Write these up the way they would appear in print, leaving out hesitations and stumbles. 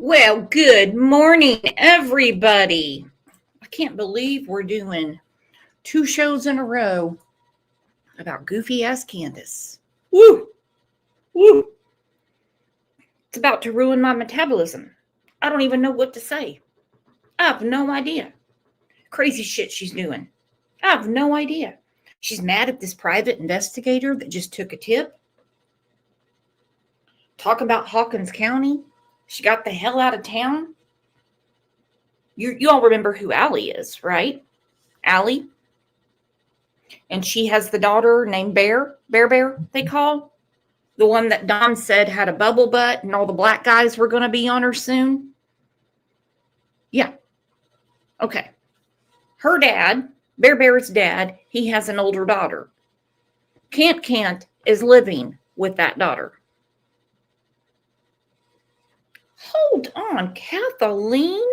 Well, good morning, everybody. I can't believe we're doing 2 shows in a row about goofy ass Candace. Woo! Woo! It's about to ruin my metabolism. I don't even know what to say. I have no idea. Crazy shit she's doing. I have no idea. She's mad at this private investigator that just took a tip. Talk about Hawkins County. She got the hell out of town. You all remember who Allie is, right? Allie. And she has the daughter named Bear, they call. The one that Don said had a bubble butt and all the black guys were going to be on her soon. Yeah. Okay. Her dad, Bear's dad, he has an older daughter. Can't is living with that daughter. Hold on, Kathleen.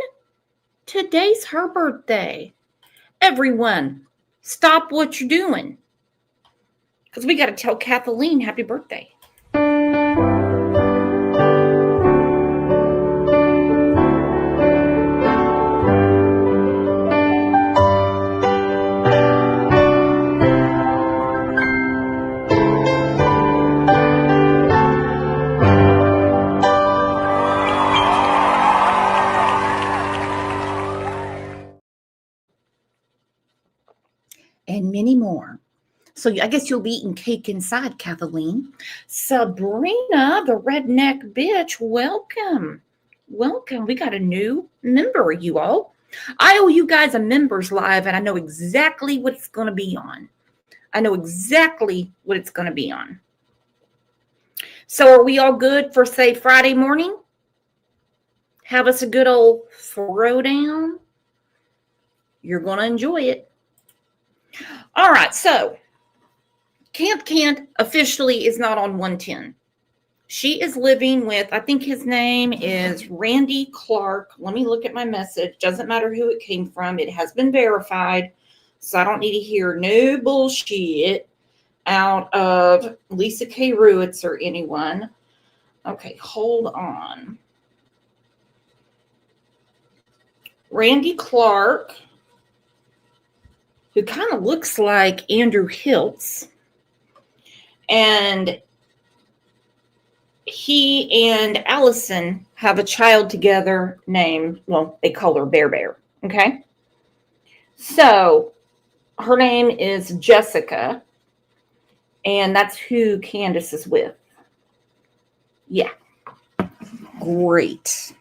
Today's her birthday. Everyone, stop what you're doing. Because we got to tell Kathleen happy birthday. And many more. So I guess you'll be eating cake inside, Kathleen. Sabrina, the redneck bitch, welcome. Welcome. We got a new member, you all. I owe you guys a members live, and I know exactly what it's going to be on. So are we all good for, say, Friday morning? Have us a good old throwdown. You're going to enjoy it. All right, so Can't officially is not on 110. She is living with, I think his name is Randy Clark. Let me look at my message. Doesn't matter who it came from. It has been verified, so I don't need to hear no bullshit out of Lisa K. Ruitz or anyone. Okay, hold on. Randy Clark, who kind of looks like Andrew Hiltz. And he and Allison have a child together named, well, they call her Bear. Okay? So her name is Jessica. And that's who Candace is with. Yeah. Great.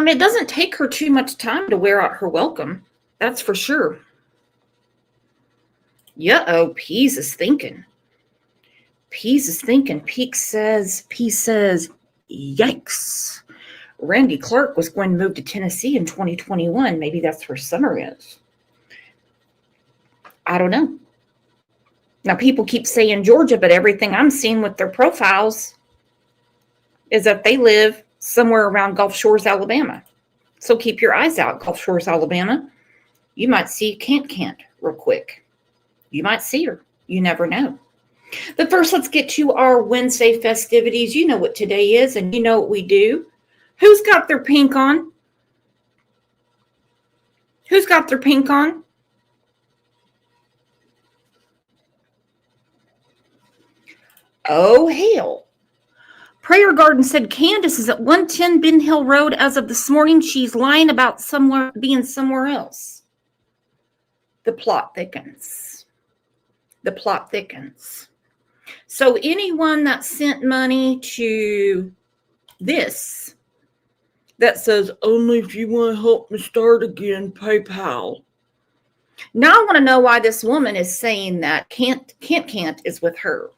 It doesn't take her too much time to wear out her welcome. That's for sure. Yeah, Pease is thinking. P says, yikes. Randy Clark was going to move to Tennessee in 2021. Maybe that's where Summer is. I don't know. Now, people keep saying Georgia, but everything I'm seeing with their profiles is that they live somewhere around Gulf Shores, Alabama. So keep your eyes out, Gulf Shores, Alabama. You might see Can't real quick. You might see her. You never know. But first, let's get to our Wednesday festivities. You know what today is, and you know what we do. Who's got their pink on? Oh, hell. Prayer Garden said Candace is at 110 Ben Hill Road as of this morning. She's lying about being somewhere else. The plot thickens. So anyone that sent money to this that says, only if you want to help me start again, PayPal. Now I want to know why this woman is saying that Can't is with her.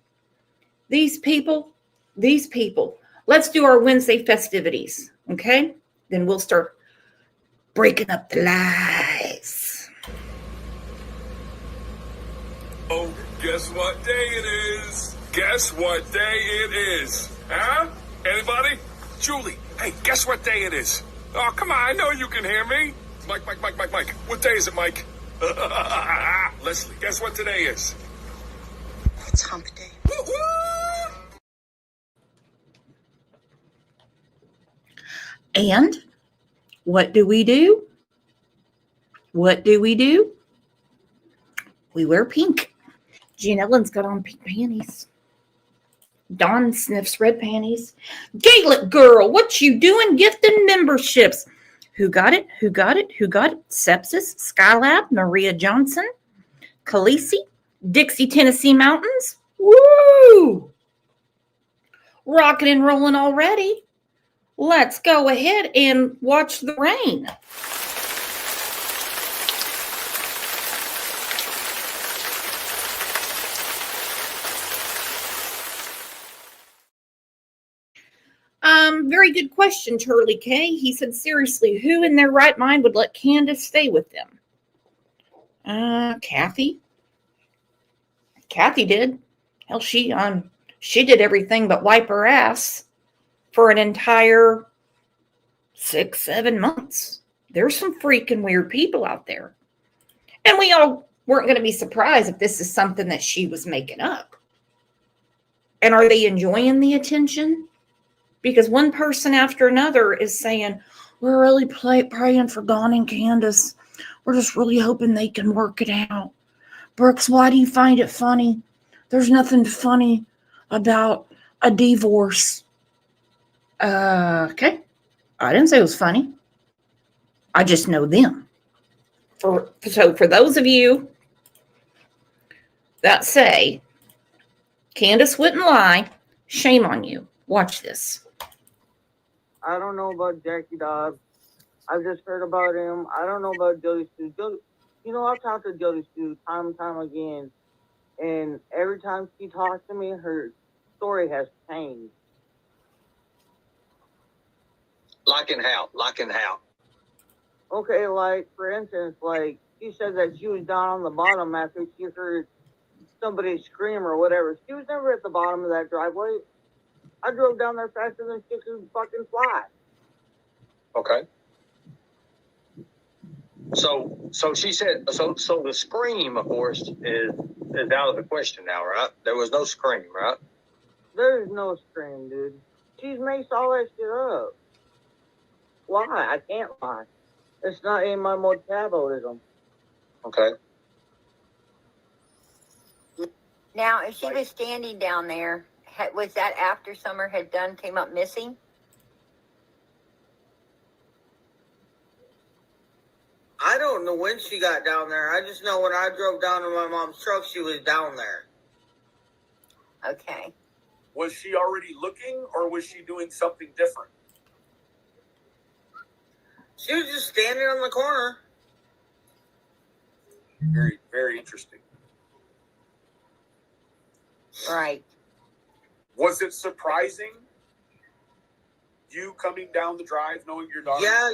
These people. Let's do our Wednesday festivities, okay? Then we'll start breaking up the lies. Oh, guess what day it is? Huh? Anybody? Julie, hey, guess what day it is? Oh, come on, I know you can hear me. Mike. What day is it, Mike? Leslie, guess what today is? It's hump day. Woo-hoo! And what do we do? What do we do? We wear pink. Jean Ellen's got on pink panties. Dawn sniffs red panties. Gaelic girl, what you doing gifting memberships? Who got it? Who got it? Who got it? Sepsis, Skylab, Maria Johnson, Khaleesi, Dixie, Tennessee Mountains. Woo! Rocking and rolling already. Let's go ahead and watch the rain. Very good question, Charlie K. He said, seriously, who in their right mind would let Candace stay with them? Kathy. Kathy did. Hell, she did everything but wipe her ass for an entire 6-7 months. There's some freaking weird people out there. And we all weren't going to be surprised if this is something that she was making up. And are they enjoying the attention? Because one person after another is saying, we're really praying for Dawn and Candace. We're just really hoping they can work it out. Brooks, why do you find it funny? There's nothing funny about a divorce. Okay. I didn't say it was funny. I just know them. So for those of you that say Candace wouldn't lie, shame on you. Watch this. I don't know about Jackie Dobbs. I've just heard about him. I don't know about Jody Stu. I've talked to Jody Stu time and time again. And every time she talks to me, her story has changed. Like in how? Okay, like, for instance, like, she said that she was down on the bottom after she heard somebody scream or whatever. She was never at the bottom of that driveway. I drove down there faster than she could fucking fly. Okay. So she said, so the scream, of course, is out of the question now, right? There was no scream, right? There's no scream, dude. She's maced all that shit up. Why? I can't lie. It's not in my metabolism. Okay. Now, if she was standing down there, was that after Summer had came up missing? I don't know when she got down there. I just know when I drove down in my mom's truck, she was down there. Okay. Was she already looking, or was she doing something different? She was just standing on the corner. Very, very interesting. Right. Was it surprising, you coming down the drive knowing your daughter? Yeah,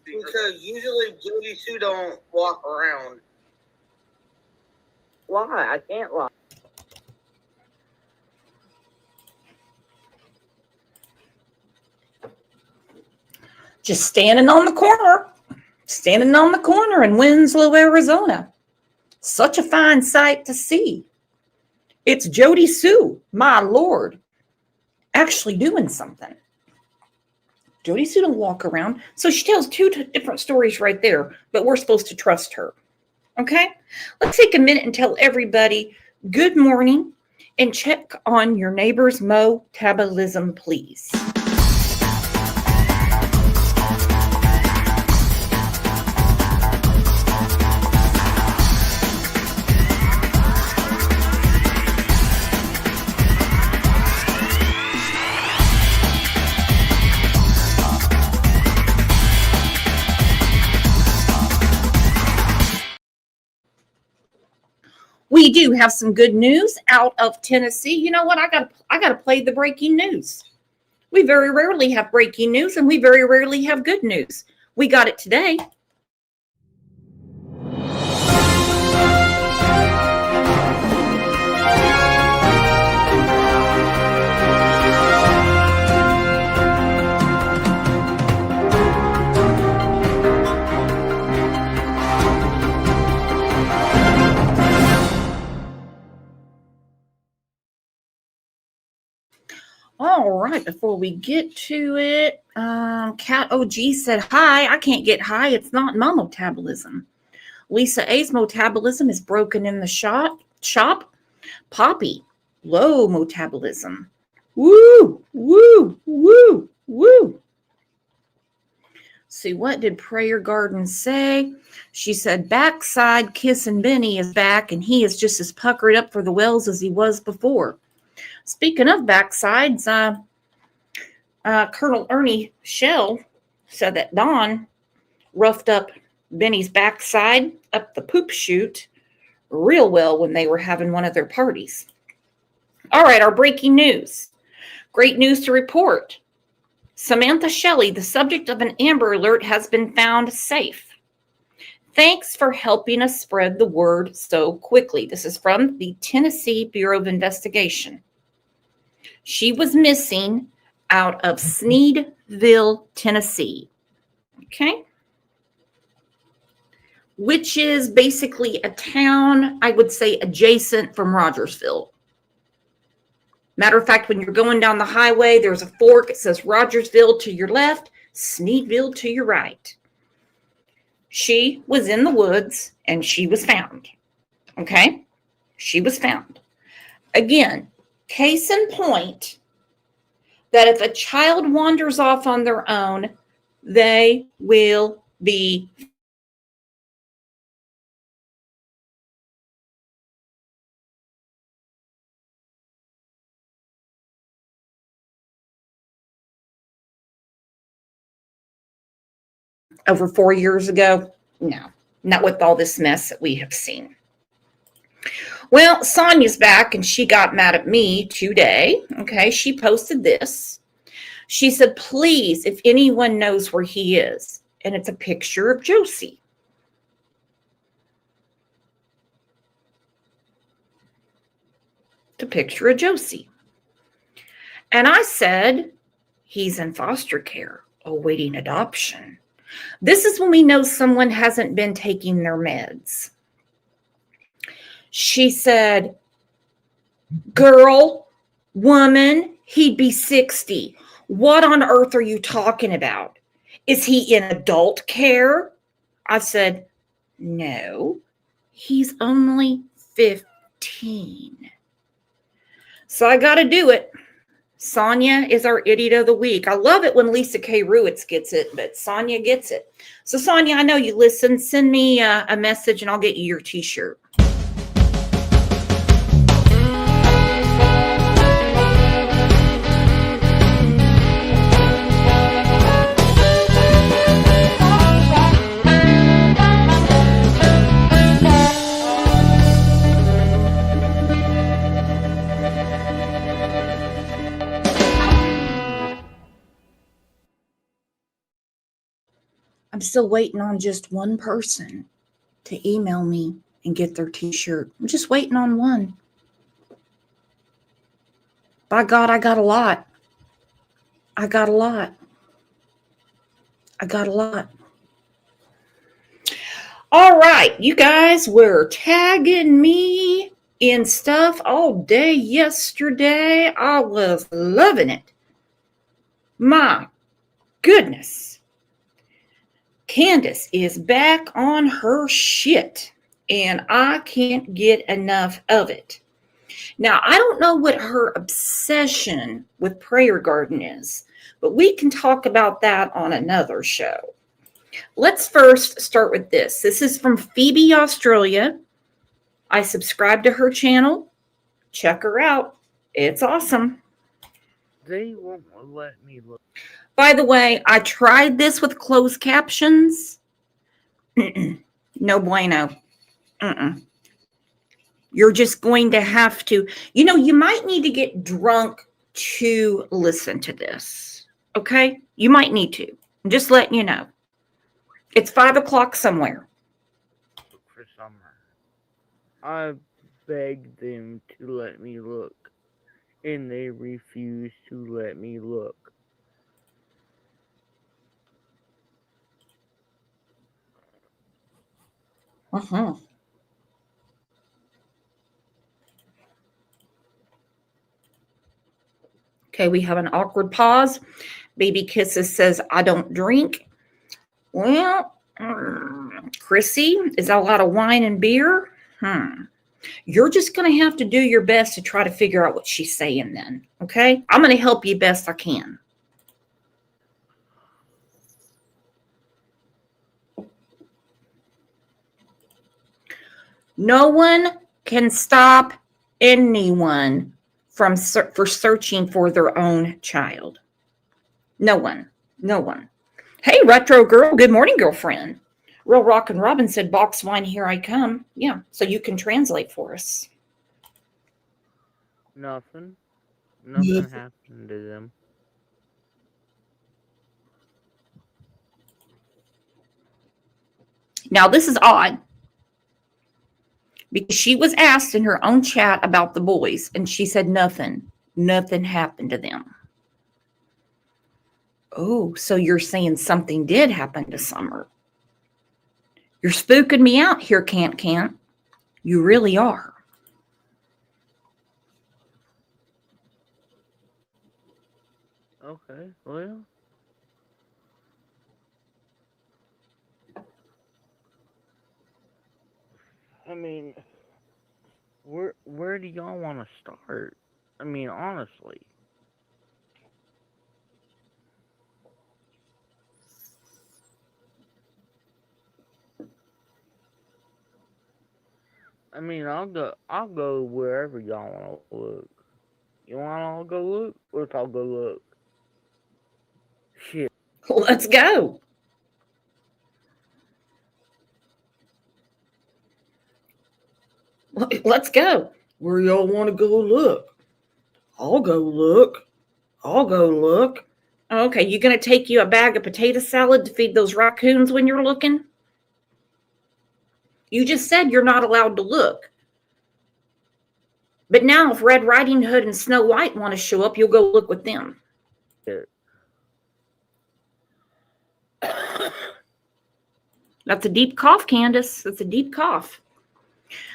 because usually Jody Sue don't walk around. Why? I can't lie. Just standing on the corner in Winslow, Arizona. Such a fine sight to see. It's Jody Sue, my Lord, actually doing something. Jody Sue don't walk around. So she tells two different stories right there, but we're supposed to trust her. Okay? Let's take a minute and tell everybody good morning and check on your neighbor's metabolism, please. We do have some good news out of Tennessee. You know what? I got to play the breaking news. We very rarely have breaking news, and we very rarely have good news. We got it today. All right, before we get to it, Cat OG said, hi, I can't get high. It's not my metabolism. Lisa A's metabolism is broken in the shop. Poppy, low metabolism. Woo, woo, woo, woo. See, what did Prayer Garden say? She said, backside kissing Benny is back, and he is just as puckered up for the wells as he was before. Speaking of backsides, Colonel Ernie Shell said that Don roughed up Benny's backside up the poop chute real well when they were having one of their parties. All right, our breaking news. Great news to report. Samantha Shelley, the subject of an Amber Alert, has been found safe. Thanks for helping us spread the word so quickly. This is from the Tennessee Bureau of Investigation. She was missing out of Sneedville, Tennessee. Okay? Which is basically a town, I would say, adjacent from Rogersville. Matter of fact, when you're going down the highway, there's a fork. It says Rogersville to your left, Sneedville to your right. She was in the woods and she was found. Okay? She was found. Again, case in point that if a child wanders off on their own, they will be over 4 years ago. No, not with all this mess that we have seen. Well, Sonia's back and she got mad at me today. Okay, she posted this. She said, please, if anyone knows where he is. And it's a picture of Josie. It's a picture of Josie. And I said, he's in foster care, awaiting adoption. This is when we know someone hasn't been taking their meds. She said, girl, woman, he'd be 60. What on earth are you talking about? Is he in adult care? I said, no, he's only 15. So I got to do it. Sonia is our idiot of the week. I love it when Lisa K. Ruitz gets it, but Sonia gets it. So Sonia, I know you listen. Send me a message and I'll get you your t-shirt. I'm still waiting on just one person to email me and get their t-shirt. I'm just waiting on one. By God, I got a lot. I got a lot. All right, you guys were tagging me in stuff all day yesterday. I was loving it. My goodness. Candace is back on her shit, and I can't get enough of it. Now, I don't know what her obsession with Prayer Garden is, but we can talk about that on another show. Let's first start with this. This is from Phoebe, Australia. I subscribe to her channel. Check her out. It's awesome. They won't let me look. By the way, I tried this with closed captions. No bueno. You're just going to have to, you might need to get drunk to listen to this. Okay? You might need to. I'm just letting you know. It's 5:00 somewhere. For summer. I begged them to let me look, and they refused to let me look. Okay, we have an awkward pause. Baby Kisses says, I don't drink. Well, Chrissy, is that a lot of wine and beer? You're just going to have to do your best to try to figure out what she's saying then, okay? I'm going to help you best I can. No one can stop anyone for searching for their own child. No one. No one. Hey, Retro Girl. Good morning, girlfriend. Real Rock and Robin said, box wine, here I come. Yeah, so you can translate for us. Nothing. Nothing happened to them. Now, this is odd because she was asked in her own chat about the boys, and she said nothing. Nothing happened to them. Oh, so you're saying something did happen to Summer. You're spooking me out here, Can't. You really are. Okay, well. I mean, where do y'all want to start? I mean, honestly. I mean, I'll go wherever y'all want to look. You want to all go look? Let's all go look. Shit. Let's go. Let's go. Where y'all want to go look? I'll go look. Okay, you gonna take you a bag of potato salad to feed those raccoons when you're looking? You just said you're not allowed to look. But now if Red Riding Hood and Snow White want to show up, you'll go look with them. That's a deep cough, Candace. That's a deep cough.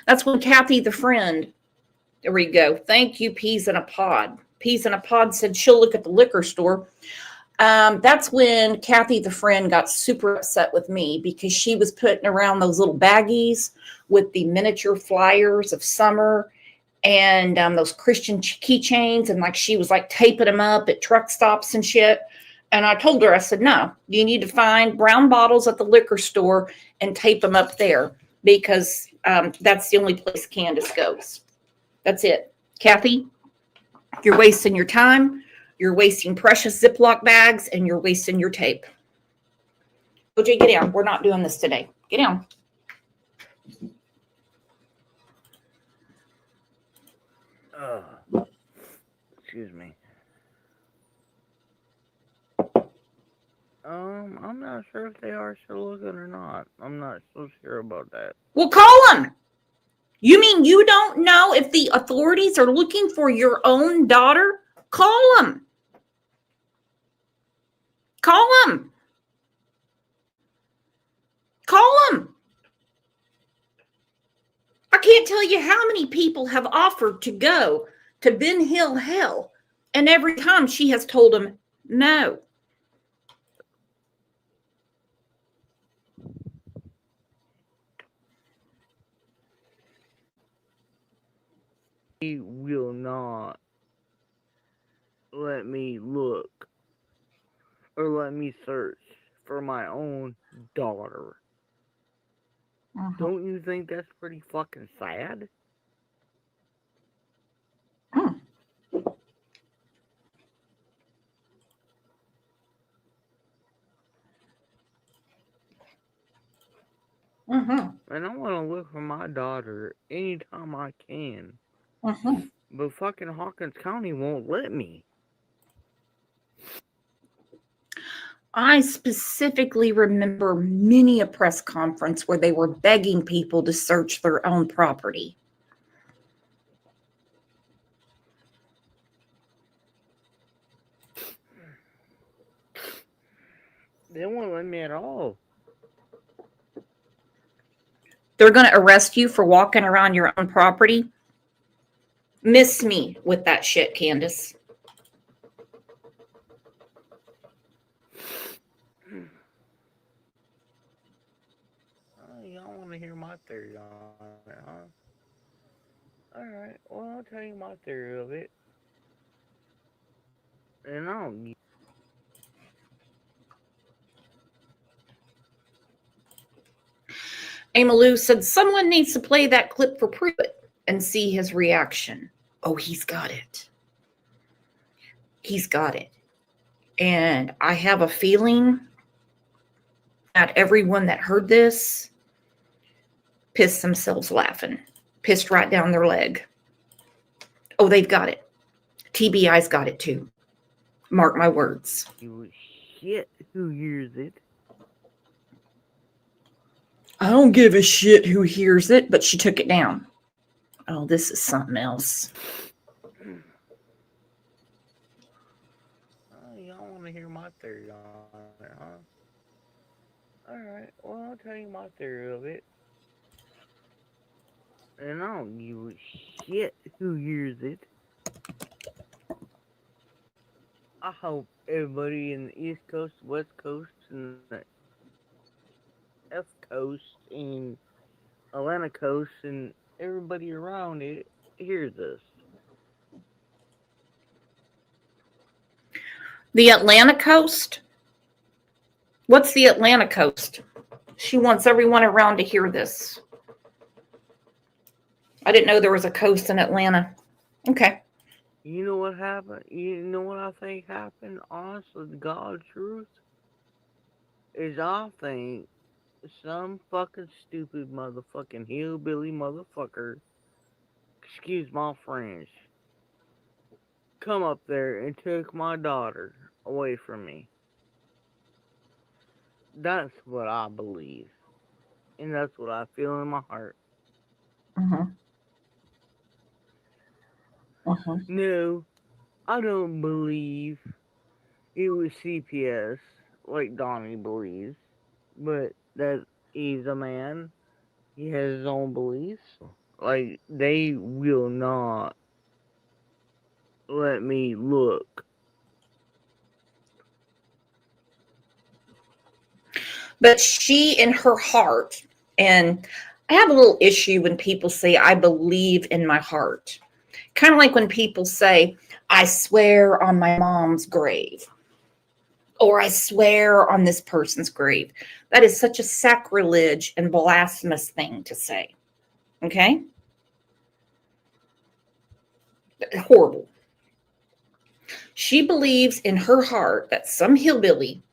That's when Kathy, the friend, there we go. Thank you, Peas in a Pod. Peas in a Pod said she'll look at the liquor store. That's when Kathy, the friend, got super upset with me because she was putting around those little baggies with the miniature flyers of Summer and those Christian keychains, and like she was like taping them up at truck stops and shit. And I told her, I said, no, you need to find brown bottles at the liquor store and tape them up there because that's the only place Candace goes. That's it. Kathy, you're wasting your time. You're wasting precious Ziploc bags, and you're wasting your tape. OJ, get down. We're not doing this today. Get down. Excuse me. I'm not sure if they are still looking or not. I'm not so sure about that. Well, call them. You mean you don't know if the authorities are looking for your own daughter? Call them. Call them. Call them. I can't tell you how many people have offered to go to Ben Hill Hell, and every time she has told them no. He will not let me look or let me search for my own daughter. Don't you think that's pretty fucking sad? And I want to look for my daughter anytime I can. But fucking Hawkins County won't let me. I specifically remember many a press conference where they were begging people to search their own property. They won't let me at all. They're going to arrest you for walking around your own property? Miss me with that shit, Candace. my theory on it, huh? Alright, well, I'll tell you my theory of it. And I don't give Amalou said someone needs to play that clip for Pruitt and see his reaction. Oh, he's got it. He's got it. And I have a feeling that everyone that heard this pissed themselves laughing, pissed right down their leg. Oh, they've got it. TBI's got it too. Mark my words. you shit who hears it. I don't give a shit who hears it, but she took it down. Oh, this is something else. Oh, y'all want to hear my theory on it, huh? Alright, well, I'll tell you my theory of it. And I don't give a shit who hears it. I hope everybody in the East Coast, West Coast, and the F Coast, and Atlanta Coast, and everybody around it hears this. The Atlanta coast? What's the Atlanta coast? She wants everyone around to hear this. I didn't know there was a coast in Atlanta. Okay. You know what happened? You know what I think happened? Honestly, the God truth is I think some fucking stupid motherfucking hillbilly motherfucker, excuse my French, come up there and took my daughter away from me. That's what I believe. And that's what I feel in my heart. No, I don't believe it was CPS like Donnie believes, but that he's a man. He has his own beliefs. Like, they will not let me look. But she, in her heart, and I have a little issue when people say, I believe in my heart. Kind of like when people say, I swear on my mom's grave, or I swear on this person's grave. That is such a sacrilege and blasphemous thing to say. Okay? Horrible. She believes in her heart that some hillbilly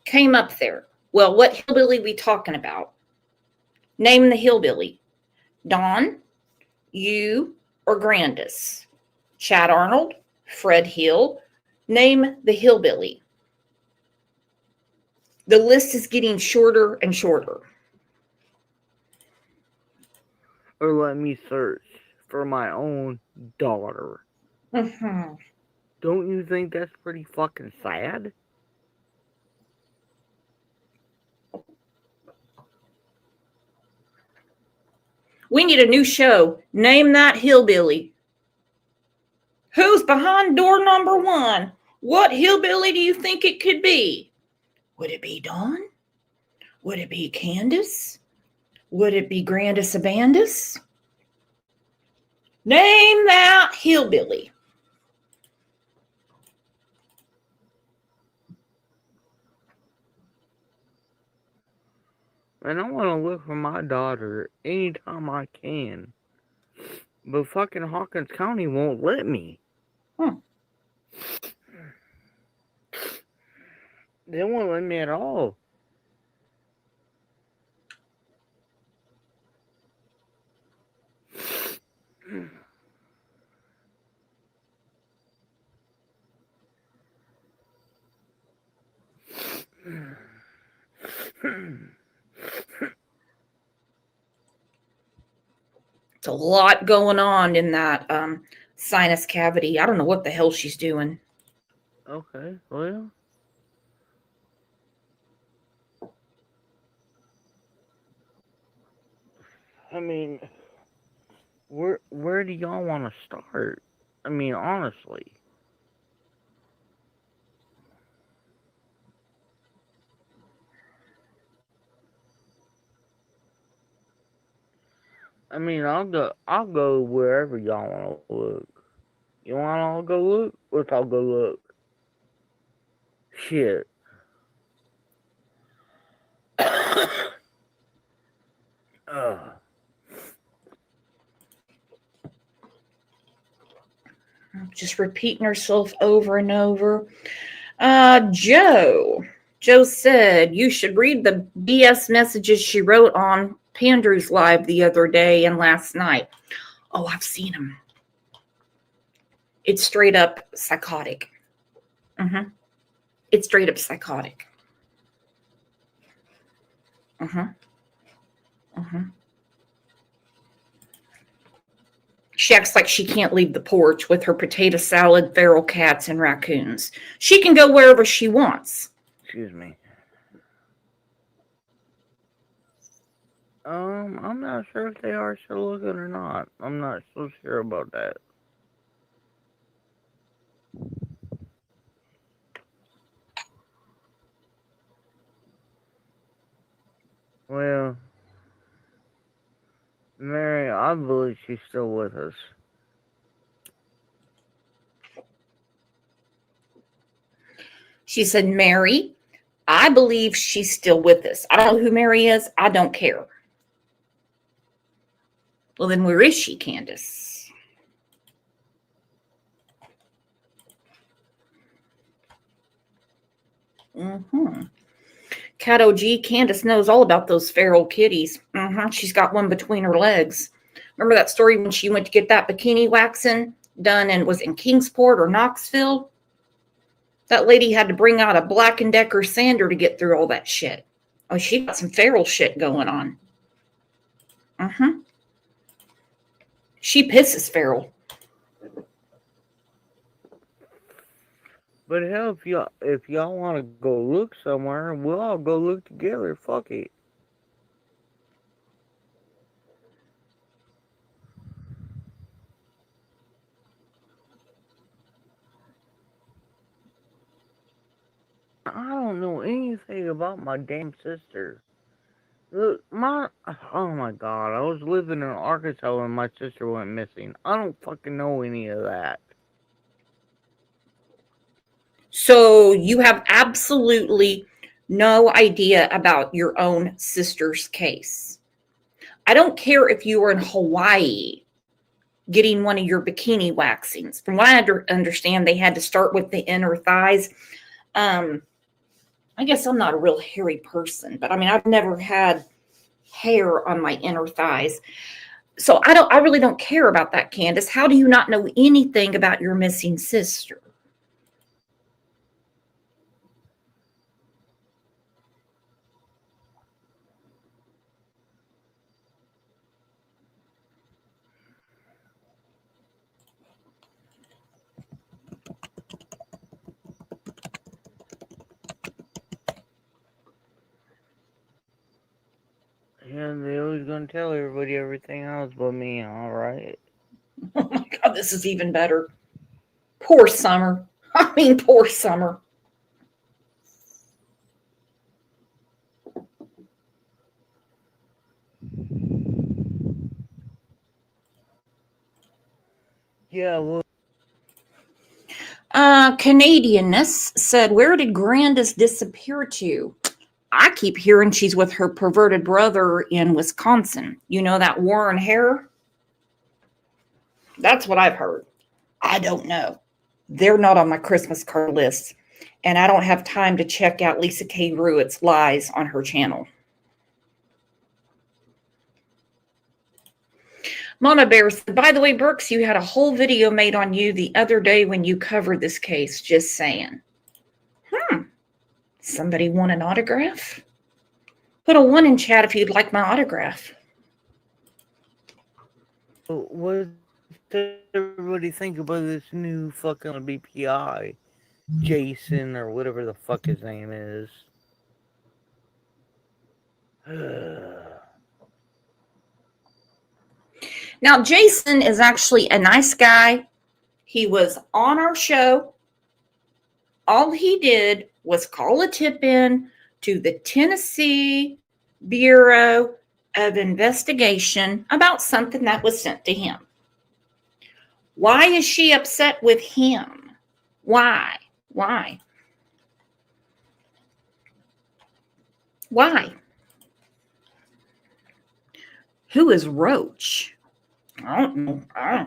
came up there. Well, what hillbilly we talking about? Name the hillbilly. Don, you, or Grandis? Chad Arnold, Fred Hill. Name the hillbilly. The list is getting shorter and shorter. Or let me search for my own daughter. Mm-hmm. Don't you think that's pretty fucking sad? We need a new show. Name that hillbilly. Who's behind door number 1? What hillbilly do you think it could be? Would it be Dawn? Would it be Candace? Would it be Grandis Abandus? Name that hillbilly. And I want to look for my daughter anytime I can. But fucking Hawkins County won't let me. They won't let me at all. It's a lot going on in that sinus cavity. I don't know what the hell she's doing. Okay, well. I mean, where do y'all want to start? I mean, honestly. I mean, I'll go wherever y'all want to look. You want all go look? Let's all go look. Shit. Just repeating herself over and over. Joe said you should read the BS messages she wrote on Pandrew's live the other day and last night. Oh, I've seen them. It's straight up psychotic. It's straight up psychotic. She acts like she can't leave the porch with her potato salad, feral cats, and raccoons. She can go wherever she wants. Excuse me. I'm not sure if they are still looking or not. I'm not so sure about that. Well, Mary, I believe she's still with us. She said, Mary, I believe she's still with us. I don't know who Mary is. I don't care. Well, then where is she, Candace? Cat OG, Candace knows all about those feral kitties. She's got one between her legs. Remember that story when she went to get that bikini waxing done and was in Kingsport or Knoxville? That lady had to bring out a Black & Decker sander to get through all that shit. Oh, she got some feral shit going on. She pisses feral. But hell, if y'all want to go look somewhere, we'll all go look together. Fuck it. I don't know anything about my damn sister. Look, oh my god, I was living in Arkansas when my sister went missing. I don't fucking know any of that. So you have absolutely no idea about your own sister's case. I don't care if you were in Hawaii getting one of your bikini waxings. From what I understand, they had to start with the inner thighs. I guess I'm not a real hairy person, but I mean, I've never had hair on my inner thighs. So I really don't care about that, Candace. How do you not know anything about your missing sister? Yeah, they always gonna tell everybody everything else but me, alright? Oh my God, this is even better. Poor Summer. I mean, poor Summer. Yeah, well. Canadianness said, where did Grandis disappear to? I keep hearing she's with her perverted brother in Wisconsin. You know that Warren Hare? That's what I've heard. I don't know. They're not on my Christmas card list. And I don't have time to check out Lisa K. Ruett's lies on her channel. Mama Bear said, by the way, Brooks, you had a whole video made on you the other day when you covered this case. Just saying. Somebody want an autograph? Put a 1 in chat if you'd like my autograph. What does everybody think about this new fucking BPI? Jason, or whatever the fuck his name is. Now, Jason is actually a nice guy. He was on our show. All he did was call a tip in to the Tennessee Bureau of investigation about something that was sent to him. Why is she upset with him? Why? Why? Why? Who is Roach? I don't know. I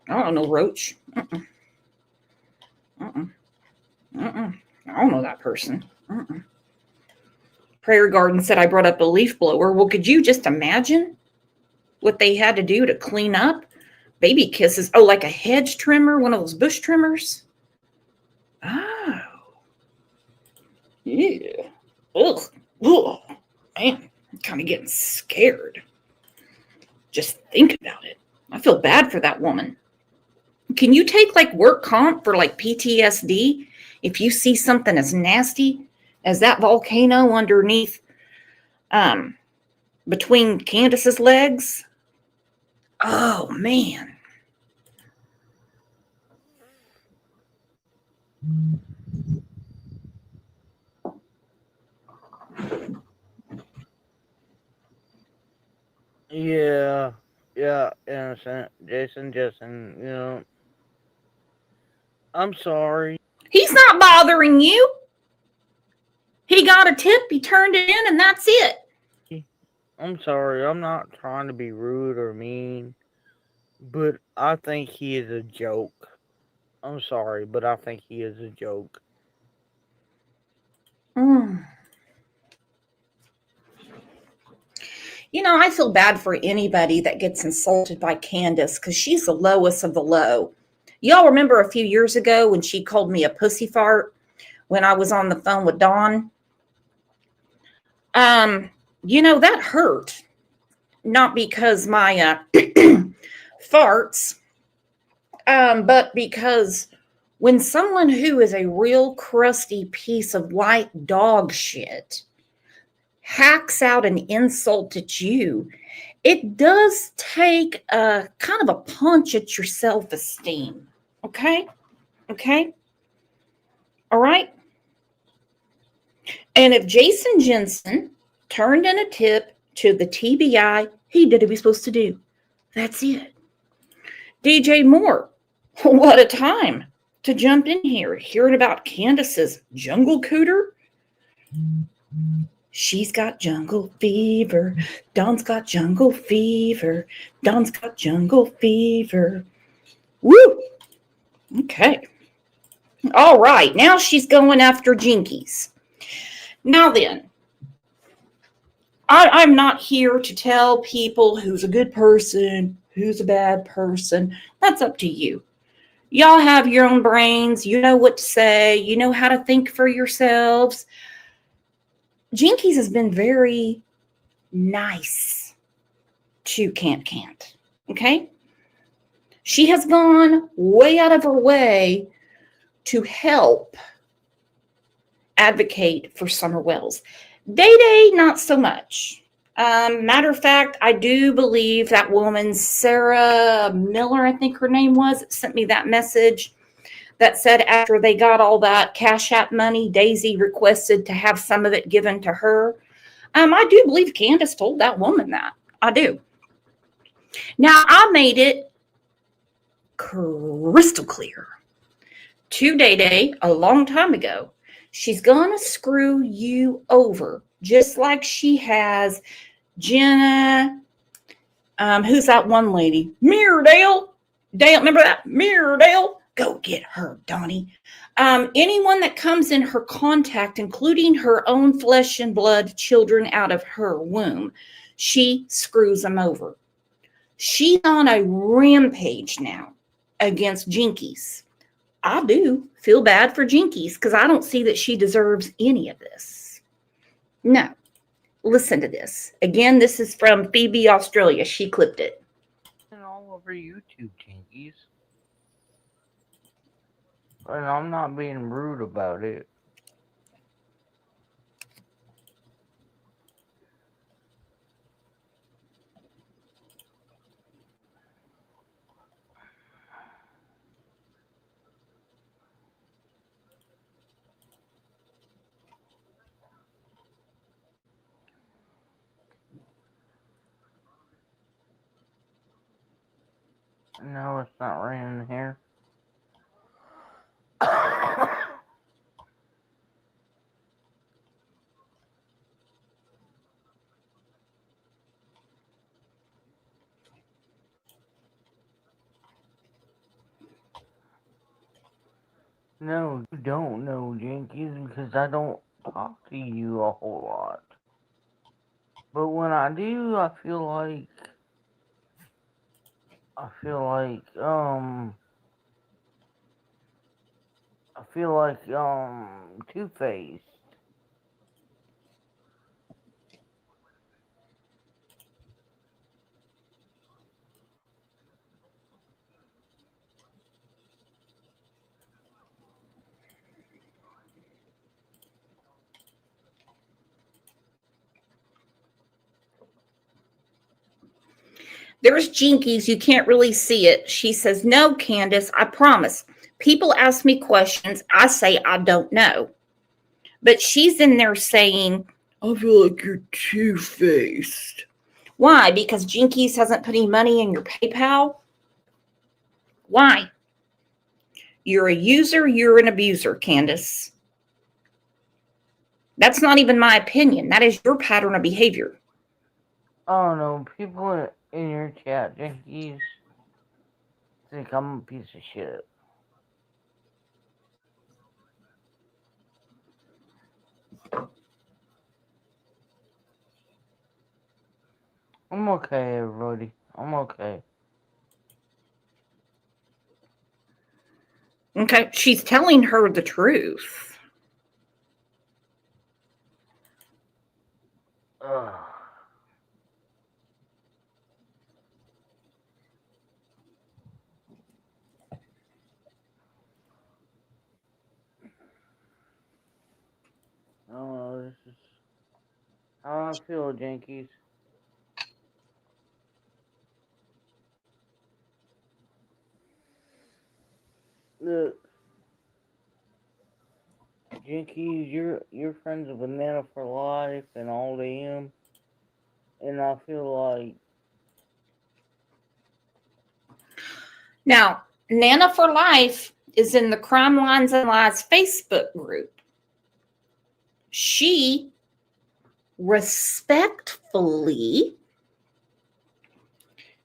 don't know Roach. I don't know that person. Prayer Garden said I brought up a leaf blower. Well, could you just imagine what they had to do to clean up? Baby kisses. Oh, like a hedge trimmer, one of those bush trimmers. Oh. Yeah. Ugh. Ugh. Man, I'm kind of getting scared. Just think about it. I feel bad for that woman. Can you take like work comp for like PTSD if you see something as nasty as that volcano underneath between Candace's legs? Oh man. Yeah, innocent. Jason, you know. I'm sorry. He's not bothering you. He got a tip, he turned it in, and that's it. I'm sorry. I'm not trying to be rude or mean, but I think he is a joke. I'm sorry, but I think he is a joke. You know, I feel bad for anybody that gets insulted by Candace because she's the lowest of the low. Y'all remember a few years ago when she called me a pussy fart when I was on the phone with Dawn? You know, that hurt. Not because my farts, but because when someone who is a real crusty piece of white dog shit hacks out an insult at you, it does take a kind of a punch at your self-esteem. Okay? Okay? All right? And if Jason Jensen turned in a tip to the TBI, he did what he was supposed to do. That's it. DJ Moore, what a time to jump in here, hearing about Candace's jungle cooter. She's got jungle fever. Dawn's got jungle fever. Dawn's got jungle fever. Woo! Okay. All right. Now she's going after Jinkies. Now then, I'm not here to tell people who's a good person, who's a bad person. That's up to you. Y'all have your own brains. You know what to say. You know how to think for yourselves. Jinkies has been very nice to Can't. Okay? She has gone way out of her way to help advocate for Summer Wells. Day, not so much. Matter of fact, I do believe that woman, Sarah Miller, I think her name was, sent me that message that said after they got all that Cash App money, Daisy requested to have some of it given to her. I do believe Candace told that woman that. I do. Now, I made it crystal clear to Day a long time ago. She's going to screw you over, just like she has Jenna. Who's that one lady? Mirrodale. Dale, remember that? Mirrodale. Go get her, Donnie. Anyone that comes in her contact, including her own flesh and blood children out of her womb, she screws them over. She's on a rampage now against Jinkies. I do feel bad for Jinkies because I don't see that she deserves any of this. No. Listen to this. Again, this is from Phoebe, Australia. She clipped it. And all over YouTube, Jinkies. And I'm not being rude about it. No, it's not raining here. No, you don't know, Jinkies, because I don't talk to you a whole lot. But when I do, I feel like Two-Faced. There's Jinkies. You can't really see it. She says, no, Candace, I promise. People ask me questions. I say I don't know. But she's in there saying, I feel like you're two-faced. Why? Because Jinkies hasn't put any money in your PayPal? Why? You're a user, you're an abuser, Candace. That's not even my opinion. That is your pattern of behavior. Oh no, people in your chat, Jinkies, think I'm a piece of shit. I'm okay, everybody. I'm okay. Okay, she's telling her the truth. Ugh. Oh, this is how I feel, Jinkies. Look, Jinkies, you're friends with Banana for Life and all them, and I feel like Now, Nana for Life is in the Crime Lines and Lies Facebook group. She respectfully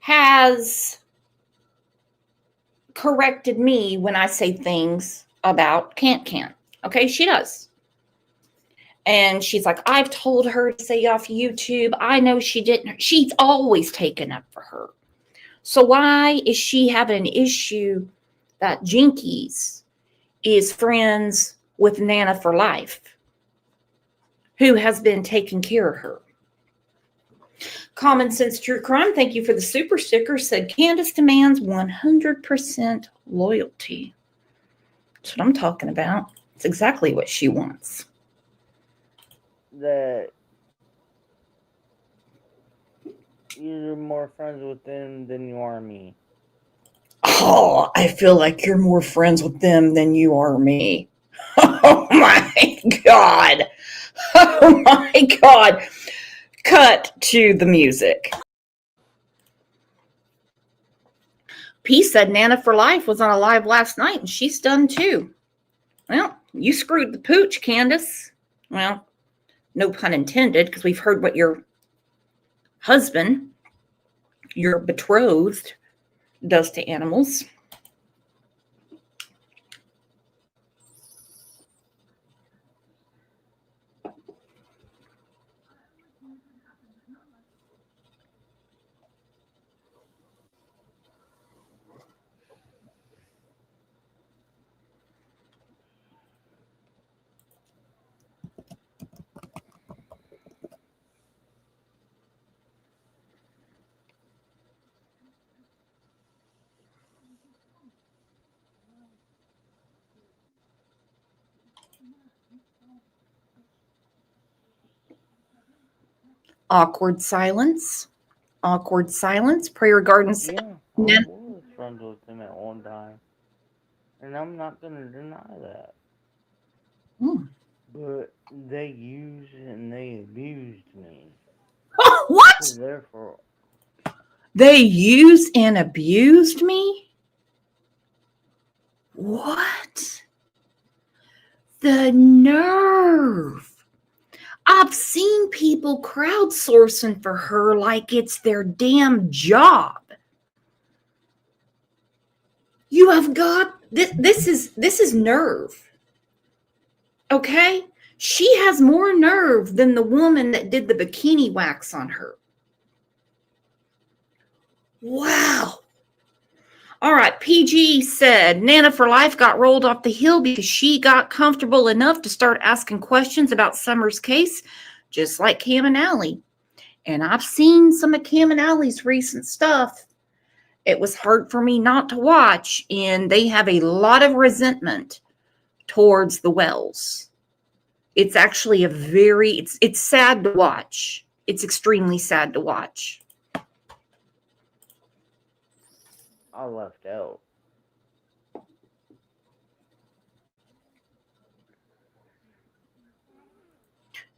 has corrected me when I say things about can't. Okay, she does. And she's like, I've told her to stay off YouTube. I know she didn't. She's always taken up for her. So why is she having an issue that Jinkies is friends with Nana for Life, who has been taking care of her? Common Sense True Crime, thank you for the super sticker, said Candace demands 100% loyalty. That's what I'm talking about. It's exactly what she wants. that you're more friends with them than you are me. Oh, I feel like you're more friends with them than you are me. Oh my God. Oh my God. Cut to the music. P said Nana for Life was on a live last night and she's done too. Well, you screwed the pooch, Candace. Well, no pun intended, because we've heard what your husband, your betrothed, does to animals. Awkward silence. Awkward silence. Prayer Garden said, Yeah, I was friends with them at one time, and I'm not gonna deny that. But they used and they abused me. what? So therefore, They used and abused me? What? The nerve. I've seen people crowdsourcing for her like it's their damn job. You have got this is nerve. Okay? She has more nerve than the woman that did the bikini wax on her. Wow. All right, PG said Nana for Life got rolled off the hill because she got comfortable enough to start asking questions about Summer's case, just like Cam and Allie. And I've seen some of Cam and Allie's recent stuff. It was hard for me not to watch, and they have a lot of resentment towards the Wells. It's actually it's sad to watch. It's extremely sad to watch. I left out.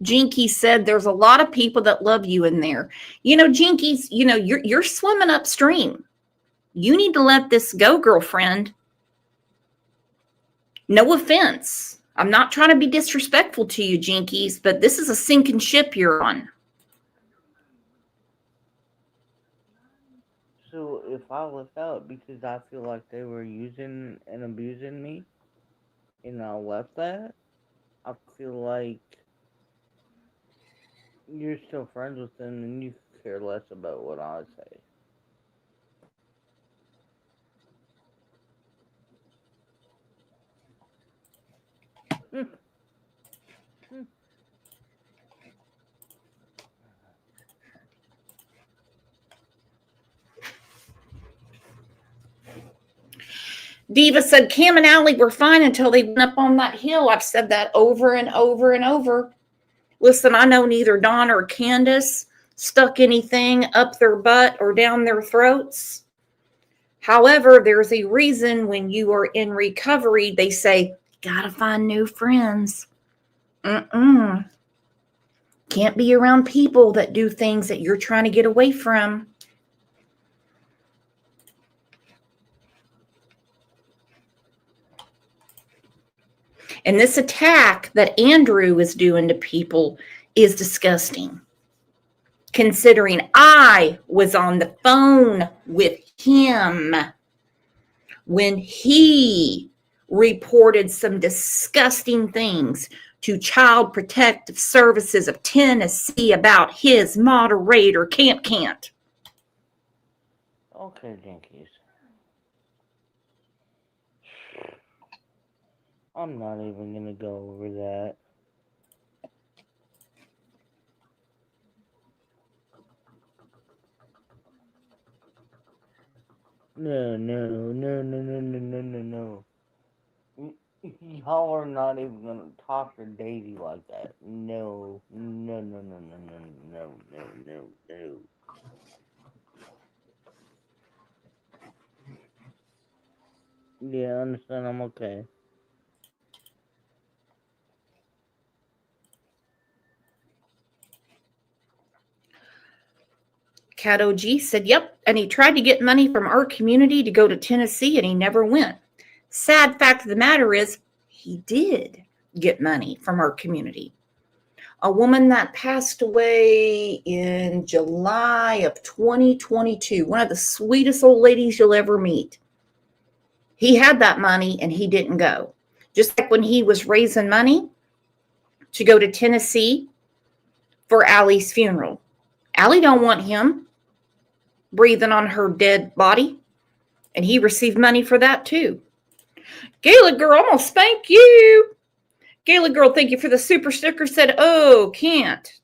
Jinkies said there's a lot of people that love you in there. You know, Jinkies, you know, you're swimming upstream. You need to let this go, girlfriend. No offense. I'm not trying to be disrespectful to you, Jinkies, but this is a sinking ship you're on. So if I left out because I feel like they were using and abusing me, and I left that, I feel like you're still friends with them and you care less about what I say. Diva said Cam and Allie were fine until they went up on that hill. I've said that over and over and over. Listen, I know neither Dawn or Candace stuck anything up their butt or down their throats. However, there's a reason when you are in recovery, they say, gotta find new friends. Can't be around people that do things that you're trying to get away from. And this attack that Andrew is doing to people is disgusting. Considering I was on the phone with him when he reported some disgusting things to Child Protective Services of Tennessee about his moderator, Can't. Okay, Jinkies. I'm not even gonna go over that. No. Y'all are not even gonna talk to Daisy like that. No. Yeah, I understand. I'm okay. Cat OG said, yep, and he tried to get money from our community to go to Tennessee and he never went. Sad fact of the matter is, he did get money from our community. A woman that passed away in July of 2022, one of the sweetest old ladies you'll ever meet. He had that money and he didn't go. Just like when he was raising money to go to Tennessee for Allie's funeral. Allie don't want him breathing on her dead body. And he received money for that too. Gayla girl, I'm gonna spank you. Gayla girl, thank you for the super sticker. Said, oh, can't.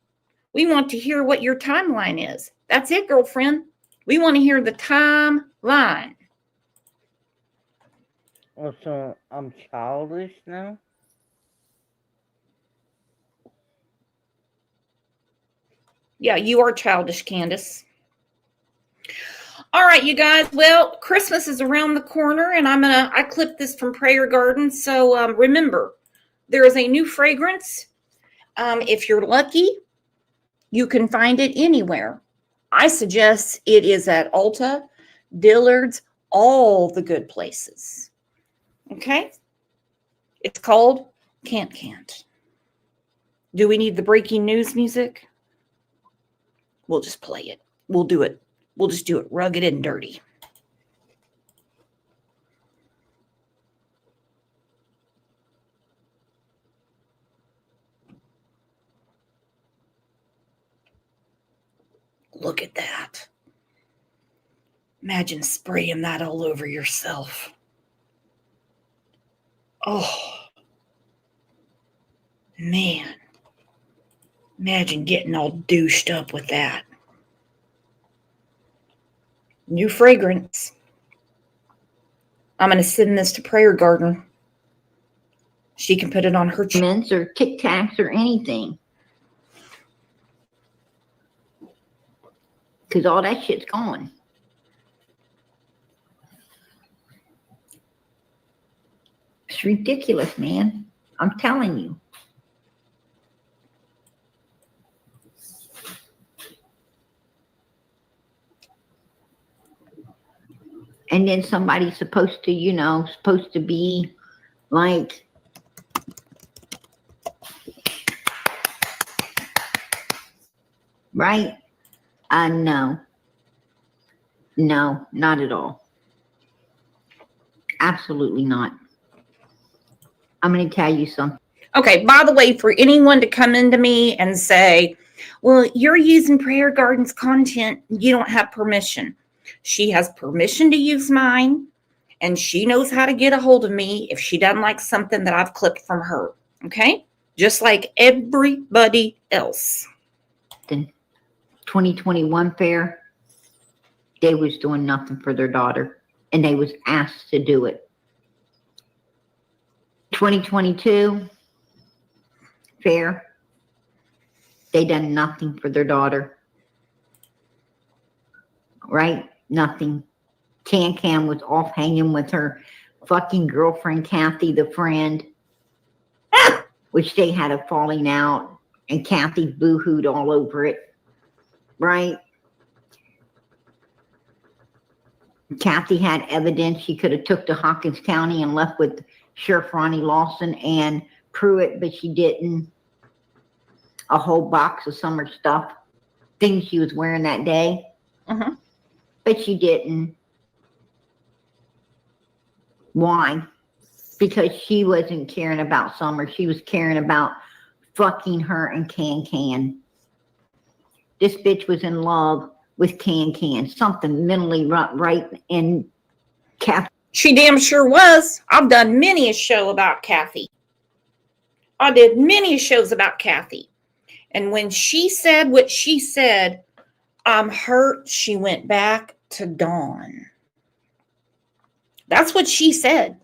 We want to hear what your timeline is. That's it, girlfriend. We want to hear the timeline. Oh, so I'm childish now? Yeah, you are childish, Candace. All right, you guys. Well, Christmas is around the corner, and I clipped this from Prayer Garden. So remember, there is a new fragrance. If you're lucky, you can find it anywhere. I suggest it is at Ulta, Dillard's, all the good places. Okay? It's called Can't. Do we need the breaking news music? We'll just play it. We'll do it. We'll just do it rugged and dirty. Look at that. Imagine spraying that all over yourself. Oh, man. Imagine getting all douched up with that. New fragrance. I'm going to send this to Prayer Garden. She can put it on her Mints or Tic Tacs or anything. Because all that shit's gone. It's ridiculous, man. I'm telling you. And then somebody's supposed to be like, right? No. No, not at all. Absolutely not. I'm going to tell you something. Okay, by the way, for anyone to come into me and say, well, you're using Prayer Garden's content, you don't have permission. She has permission to use mine, and she knows how to get a hold of me if she doesn't like something that I've clipped from her. Okay? Just like everybody else. The 2021 fair, they was doing nothing for their daughter, and they was asked to do it. 2022 fair, they done nothing for their daughter. Right? Nothing. Can was off hanging with her fucking girlfriend, Kathy, the friend, which they had a falling out, and Kathy boo-hooed all over it. Right? Kathy had evidence she could have took to Hawkins County and left with Sheriff Ronnie Lawson and Pruitt, but she didn't. A whole box of summer stuff, things she was wearing that day. Uh-huh. But she didn't. Why? Because she wasn't caring about Summer. She was caring about fucking her and Can. This bitch was in love with Can. Something mentally right, and Kathy. She damn sure was. I've done many a show about Kathy. I did many shows about Kathy. And when she said what she said, I'm hurt, she went back to Dawn. That's what she said.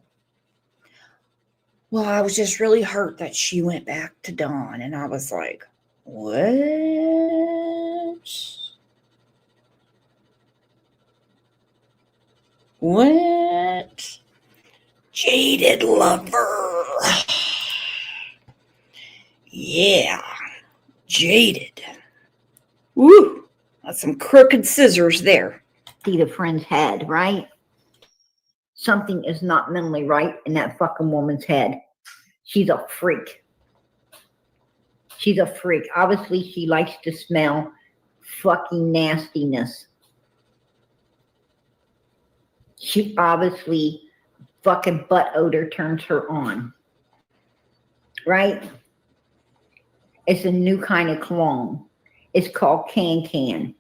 Well, I was just really hurt that she went back to Dawn. And I was like, what? What? Jaded lover. Yeah, jaded. Woo, that's some crooked scissors there. See the friend's head, right? Something is not mentally right in that fucking woman's head. She's a freak. She's a freak. Obviously, she likes to smell fucking nastiness. She obviously fucking butt odor turns her on. Right? It's a new kind of cologne. It's called Can.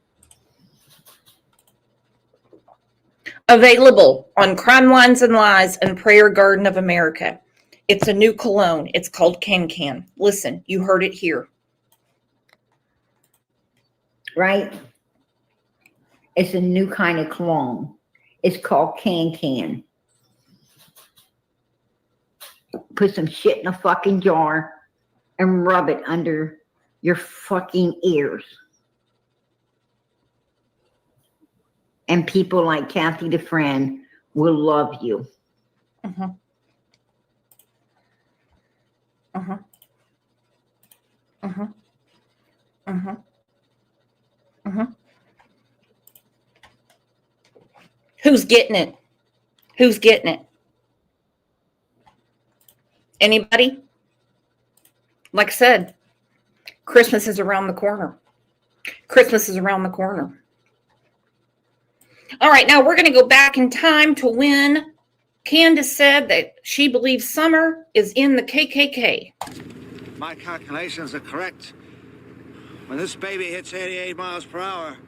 Available on Crime Lines and Lies and Prayer Garden of America. It's a new cologne. It's called Can. Listen, you heard it here. Right? It's a new kind of cologne. It's called Can. Put some shit in a fucking jar and rub it under your fucking ears. And people like Kathy the friend will love you. Uh-huh. Uh-huh. Uh-huh. Uh-huh. Uh-huh. Who's getting it? Who's getting it? Anybody? Like I said, Christmas is around the corner. Christmas is around the corner. All right, now we're going to go back in time to when Candace said that she believes Summer is in the KKK. My calculations are correct. When this baby hits 88 miles per hour,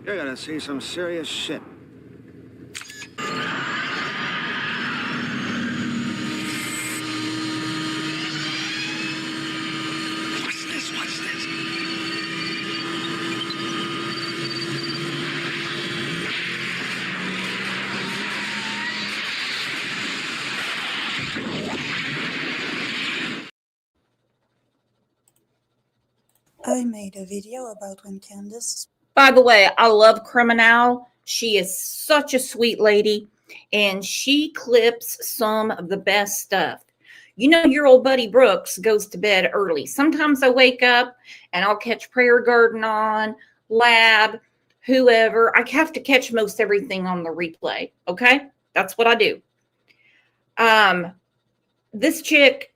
you're gonna see some serious shit. What's this? What's this? I made a video about when Candace. By the way, I love Criminal. She is such a sweet lady, and she clips some of the best stuff. You know, your old buddy Brooks goes to bed early. Sometimes I wake up and I'll catch Prayer Garden on, Lab, whoever. I have to catch most everything on the replay. Okay? That's what I do. This chick,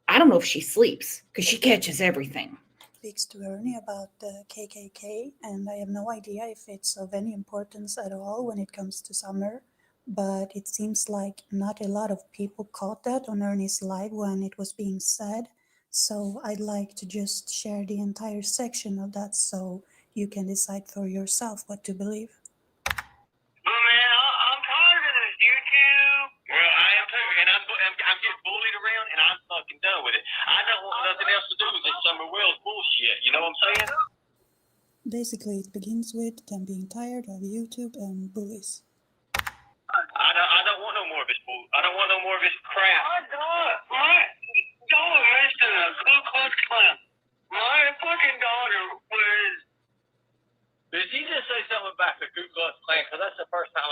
I don't know if she sleeps because she catches everything. Speaks to Ernie about the KKK, and I have no idea if it's of any importance at all when it comes to Summer, but it seems like not a lot of people caught that on Ernie's live when it was being said, so I'd like to just share the entire section of that so you can decide for yourself what to believe. Oh man, I'm tired of this YouTube. Well, I am too, and I'm getting bullied around, and I'm fucking done with it. I don't want nothing else to do with this Summer Wells bullshit. You know what I'm saying? Basically, it begins with them being tired of YouTube and bullies. I don't want no more of this bull. I don't want no more of this crap. My daughter mentioned a Ku Klux Klan. My fucking daughter was. Did she just say something about the Ku Klux Klan? Because that's the first time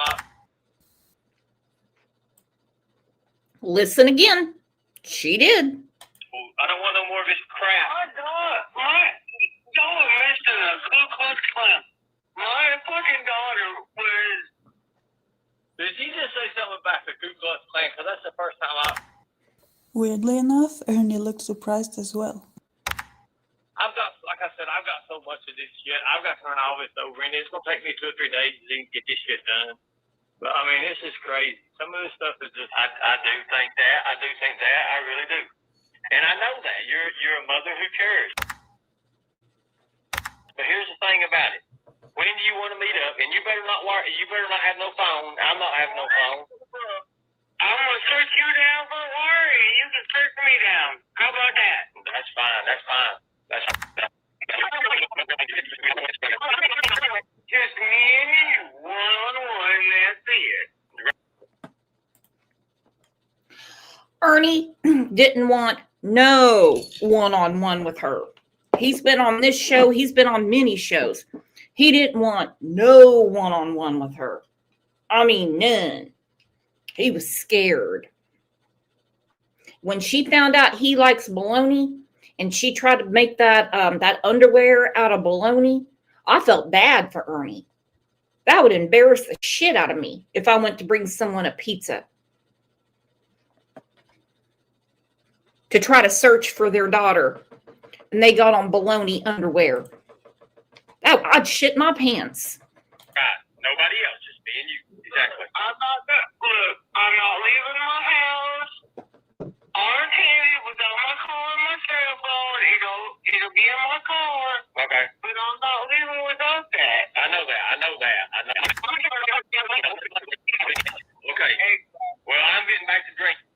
Listen again. She did. I don't want no more of this crap. My daughter mentioned a Ku Klux Klan. My fucking daughter was. Did she just say something about the Ku Klux Klan? Because that's the first time Weirdly enough, Ernie looked surprised as well. I've got, like I said, I've got so much of this shit. I've got to turn all this over, and it's going to take me 2 or 3 days to even get this shit done. But, I mean, this is crazy. Some of this stuff is just, I do think that. I do think that. I really do. And I know that. You're a mother who cares. But here's the thing about it. When do you want to meet up? And you better not have no phone. I'm not having no phone. I'm going to search you down for worry. You can search me down. How about that? That's fine. That's fine. That's just me and you, one-on-one, that's it. Ernie didn't want no one-on-one with her. He's been on this show. He's been on many shows. He didn't want no one-on-one with her. I mean, none. He was scared. When she found out he likes bologna and she tried to make that that underwear out of bologna, I felt bad for Ernie. That would embarrass the shit out of me if I went to bring someone a pizza to try to search for their daughter and they got on bologna underwear. I'd shit my pants. Right. Nobody else, just me and you. Exactly. Look, I'm not leaving my house. Our TV was on my car and my cell phone. It'll be in my car. Okay. But I'm not leaving without that. I know that. Okay. Well, I'm getting back to drinking.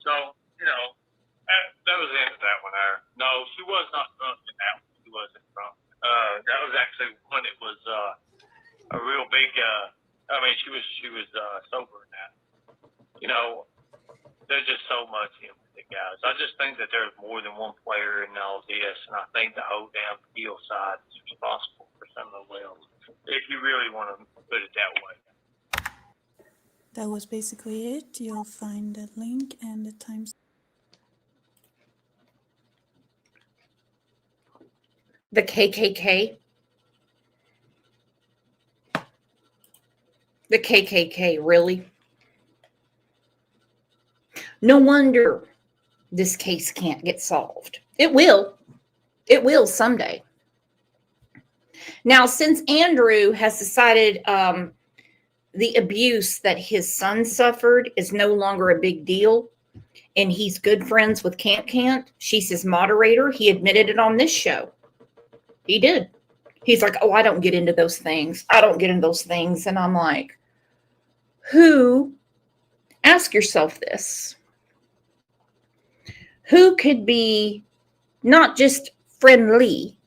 So, that was the end of that one there. No, she was not drunk in that one. She wasn't drunk. That was actually when it was a real big. She was sober in that. There's just so much in with the guys. I just think that there's more than one player in all this, and I think the whole damn deal side is responsible for some of the wells, if you really want to put it that way. That was basically it. You'll find the link and the times. The KKK. The KKK, really? No wonder this case can't get solved. It will. It will someday. Now, since Andrew has decided the abuse that his son suffered is no longer a big deal, and he's good friends with Can't, she's his moderator. He admitted it on this show. He did. He's like, oh, I don't get into those things. I don't get into those things. And I'm like, ask yourself this. Who could be not just friendly,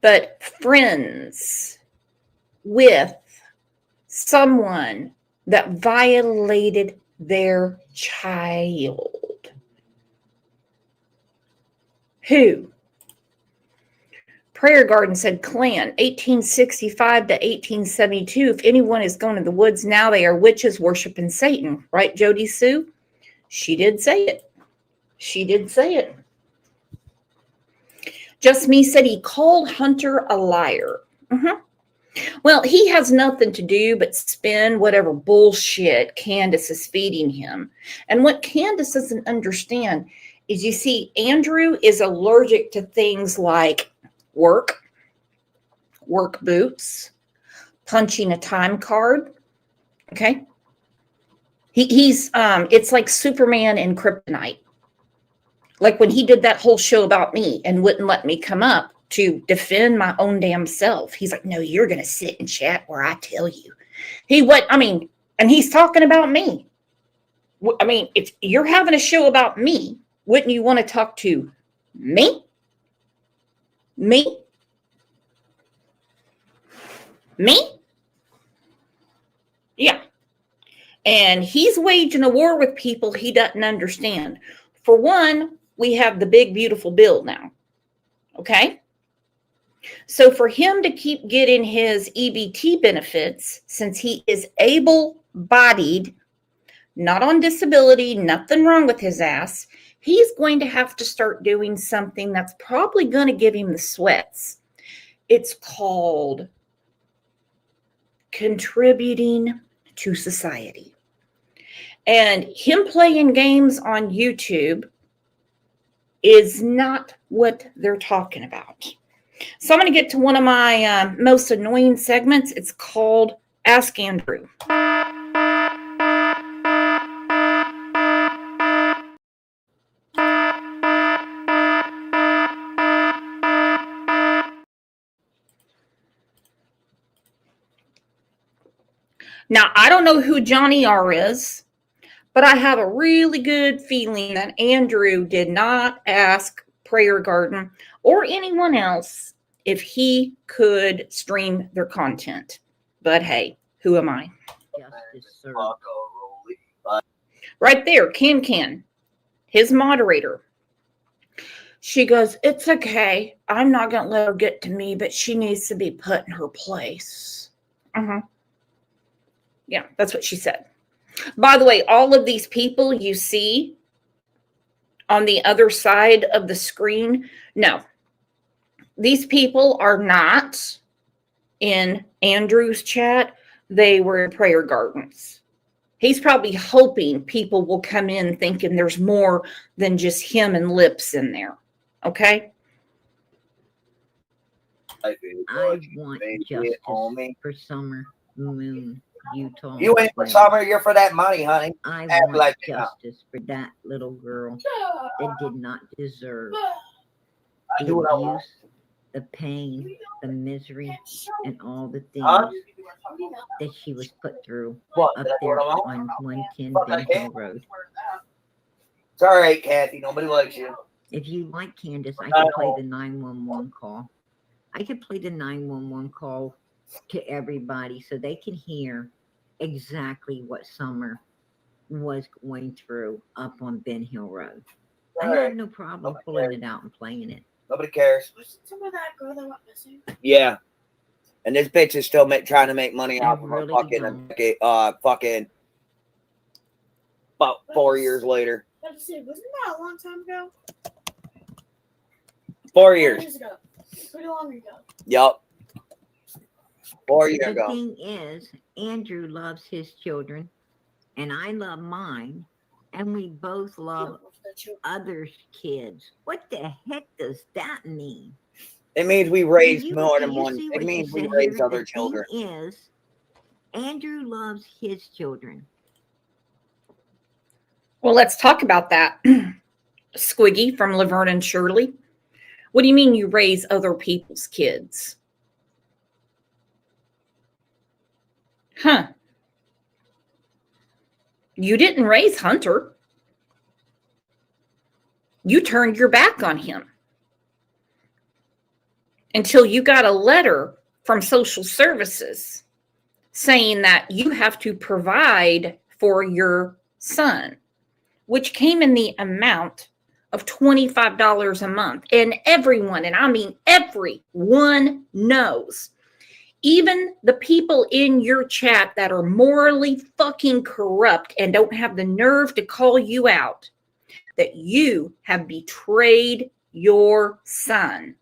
but friends with someone that violated their child? Who? Prayer Garden said clan, 1865 to 1872. If anyone is going to the woods now, they are witches worshiping Satan. Right, Jody Sue? She did say it. She did say it. Just Me said he called Hunter a liar. Well, he has nothing to do but spin whatever bullshit Candace is feeding him. And what Candace doesn't understand is, you see, Andrew is allergic to things like work boots, punching a time card. Okay. He's it's like Superman and kryptonite. Like when he did that whole show about me and wouldn't let me come up to defend my own damn self. He's like, no, you're going to sit and chat where I tell you. And he's talking about me. I mean, if you're having a show about me, wouldn't you want to talk to me? Me? Me? Yeah. And he's waging a war with people he doesn't understand. For one, we have the big, beautiful bill now. Okay? So for him to keep getting his EBT benefits, since he is able-bodied, not on disability, nothing wrong with his ass, he's going to have to start doing something that's probably going to give him the sweats. It's called contributing to society. And him playing games on YouTube is not what they're talking about. So I'm going to get to one of my most annoying segments. It's called Ask Andrew. Now, I don't know who Johnny R is, but I have a really good feeling that Andrew did not ask Prayer Garden or anyone else if he could stream their content. But hey, who am I? Justice served. Right there, Can, his moderator. She goes, it's okay. I'm not going to let her get to me, but she needs to be put in her place. Yeah, that's what she said. By the way, all of these people you see on the other side of the screen, no, these people are not in Andrew's chat. They were in Prayer Gardens. He's probably hoping people will come in thinking there's more than just him and Lips in there. Okay? I want justice for Summer Moon, Utah. You ain't for Summer, you're for that money, honey. I Act want like justice for that little girl that did not deserve I the do what I want. abuse, the pain, the misery, and all the things that she was put through What? up Did I do there what I want? on 110 Fuck, I Ben Hill can't. Road. It's all right, Kathy. Nobody likes you. If you like Candace, I could play the 911 call. I could play the 911 call to everybody so they can hear exactly what Summer was going through up on Ben Hill Road. All I right. have no problem pulling it out and playing it. Nobody cares. Was some of that girl that went missing? Yeah. And this bitch is still trying to make money I off of really her fucking about 4 years later. Let's see, wasn't that a long time ago? 4 years. Ago. Pretty long ago. Yup. 4 years The ago. thing is, Andrew loves his children, and I love mine, and we both love others' kids. What the heck does that mean? It means we Do raise you, more do than you one. see It what you means we said raise here? other The children. thing is, Andrew loves his children. Well, let's talk about that. Squiggy from Laverne and Shirley. What do you mean you raise other people's kids? Huh. You didn't raise Hunter. You turned your back on him until you got a letter from social services saying that you have to provide for your son, which came in the amount of $25 a month. And everyone, and I mean everyone, knows, even the people in your chat that are morally fucking corrupt and don't have the nerve to call you out, that you have betrayed your son.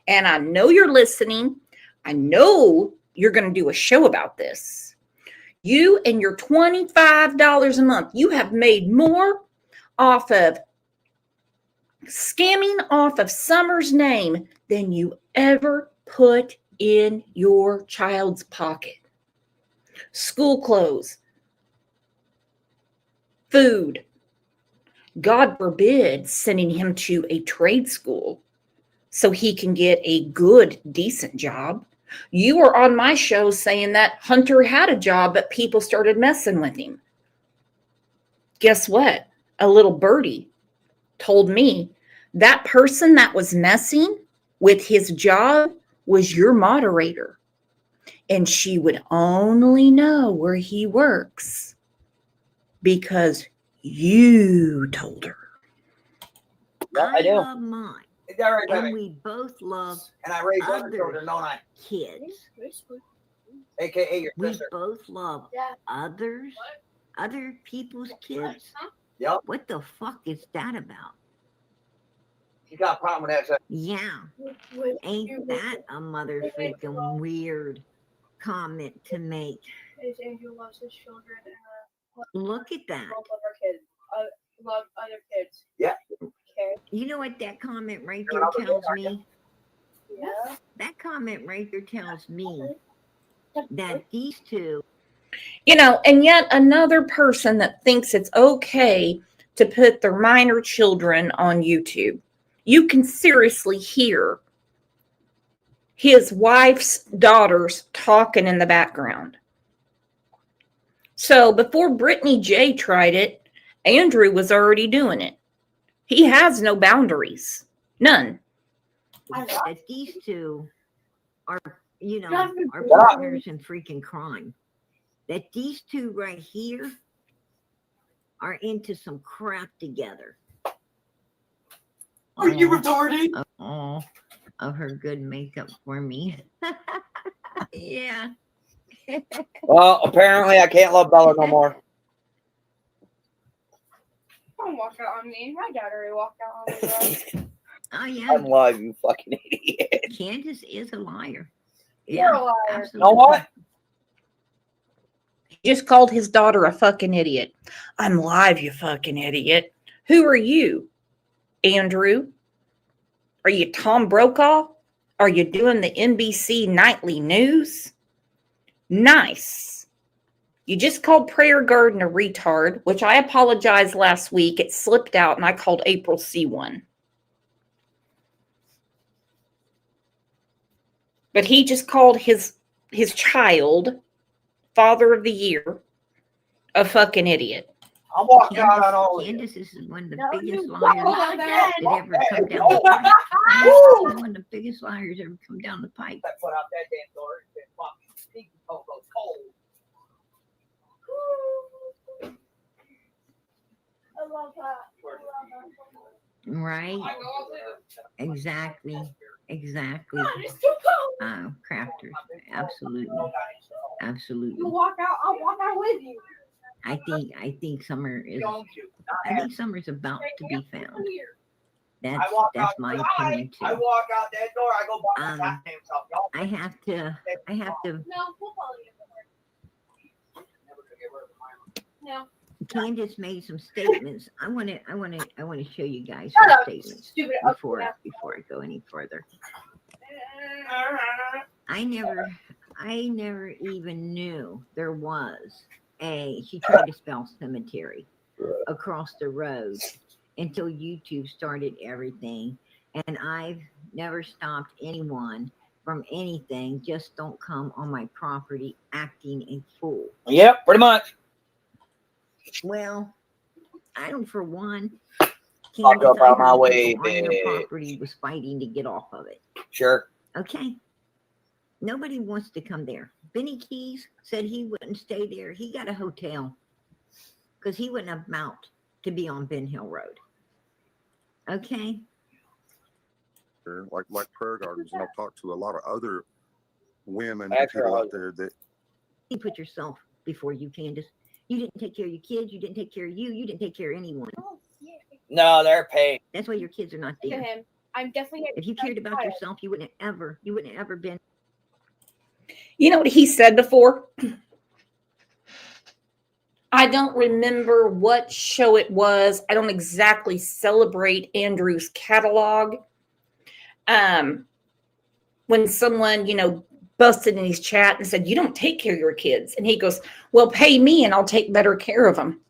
And I know you're listening. I know you're going to do a show about this. You and your $25 a month, you have made more off of scamming off of Summer's name than you ever put in your child's pocket. School clothes, food, God forbid sending him to a trade school so he can get a good, decent job. You were on my show saying that Hunter had a job, but people started messing with him. Guess what? A little birdie told me that person that was messing with his job was your moderator. And she would only know where he works because you told her. Yeah, I do. love mine. Is that right, And baby? we both love And I raise other other children, don't I? kids. AKA your We sister. both love other people's kids. Yep. What the fuck is that about? You got a problem with that, sir? Yeah. Ain't that a mother freaking weird comment to make? Andrew loves his children and Look at that. love other kids. Love other kids. Yeah. Okay. You know what that comment right You're there another tells kid, aren't you? me? Yeah. That comment right there tells me that these two, You know, and yet another person that thinks it's okay to put their minor children on YouTube. You can seriously hear his wife's daughters talking in the background. So before Brittany J tried it, Andrew was already doing it. He has no boundaries. None. that these two are, you know, Yeah. are partners in freaking crime. That these two right here are into some crap together. Are you retarded? Oh, of her good makeup for me. Yeah. Well, apparently I can't love Bella no more. Don't walk out on me. My dad already walked out on me. Bro. Oh yeah. I'm live, you fucking idiot. Candace is a liar. You're a liar. Absolutely. You know what? He just called his daughter a fucking idiot. I'm live, you fucking idiot. Who are you, Andrew? Are you Tom Brokaw? Are you doing the NBC nightly news? Nice. You just called Prayer Garden a retard, which I apologized last week. It slipped out and I called April C one. But he just called his child, Father of the Year, a fucking idiot. I'm walking out on all of you. Candace is one of the No, biggest you liars don't. that ever come down the Oh, pipe. Woo! One of the biggest liars ever come down the pipe. That foot out that damn door. It's been fucking stinky cold. I love that. Right? Exactly. Exactly. God, it's too cold. Oh, crafters. Absolutely. Absolutely. You walk out, I'll walk out with you. I think Summer is Summer's about to be found. I That's walk that's out. my I opinion too. walk out that door. I go buy my goddamn self. Y'all I have to I have to. No, we'll follow you. No. Candace made some statements. I want to show you guys Shut her up, statements stupid. before I go any further. I never even knew there was she tried to spell cemetery across the road until YouTube started everything. And I've never stopped anyone from anything. Just don't come on my property acting a fool. Yep, pretty much. Well, I don't, for one, Fuck up out my I heard way, people on your bitch. property was fighting to get off of it. Sure. Okay. Nobody wants to come there. Benny Keys said he wouldn't stay there. He got a hotel because he wouldn't amount to be on Ben Hill Road. Okay. Like prayer gardens, and I've talked to a lot of other women That's and people right. out there that You put yourself before you, Candace. You didn't take care of your kids. You didn't take care of you. You didn't take care of anyone. No, they're paid. That's why your kids are not Look at there. him. I'm definitely. If you cared about yourself, you wouldn't have ever been. You know what he said before? I don't remember what show it was. I don't exactly celebrate Andrew's catalog. When someone, busted in his chat and said, "You don't take care of your kids." And he goes, "Well, pay me and I'll take better care of them."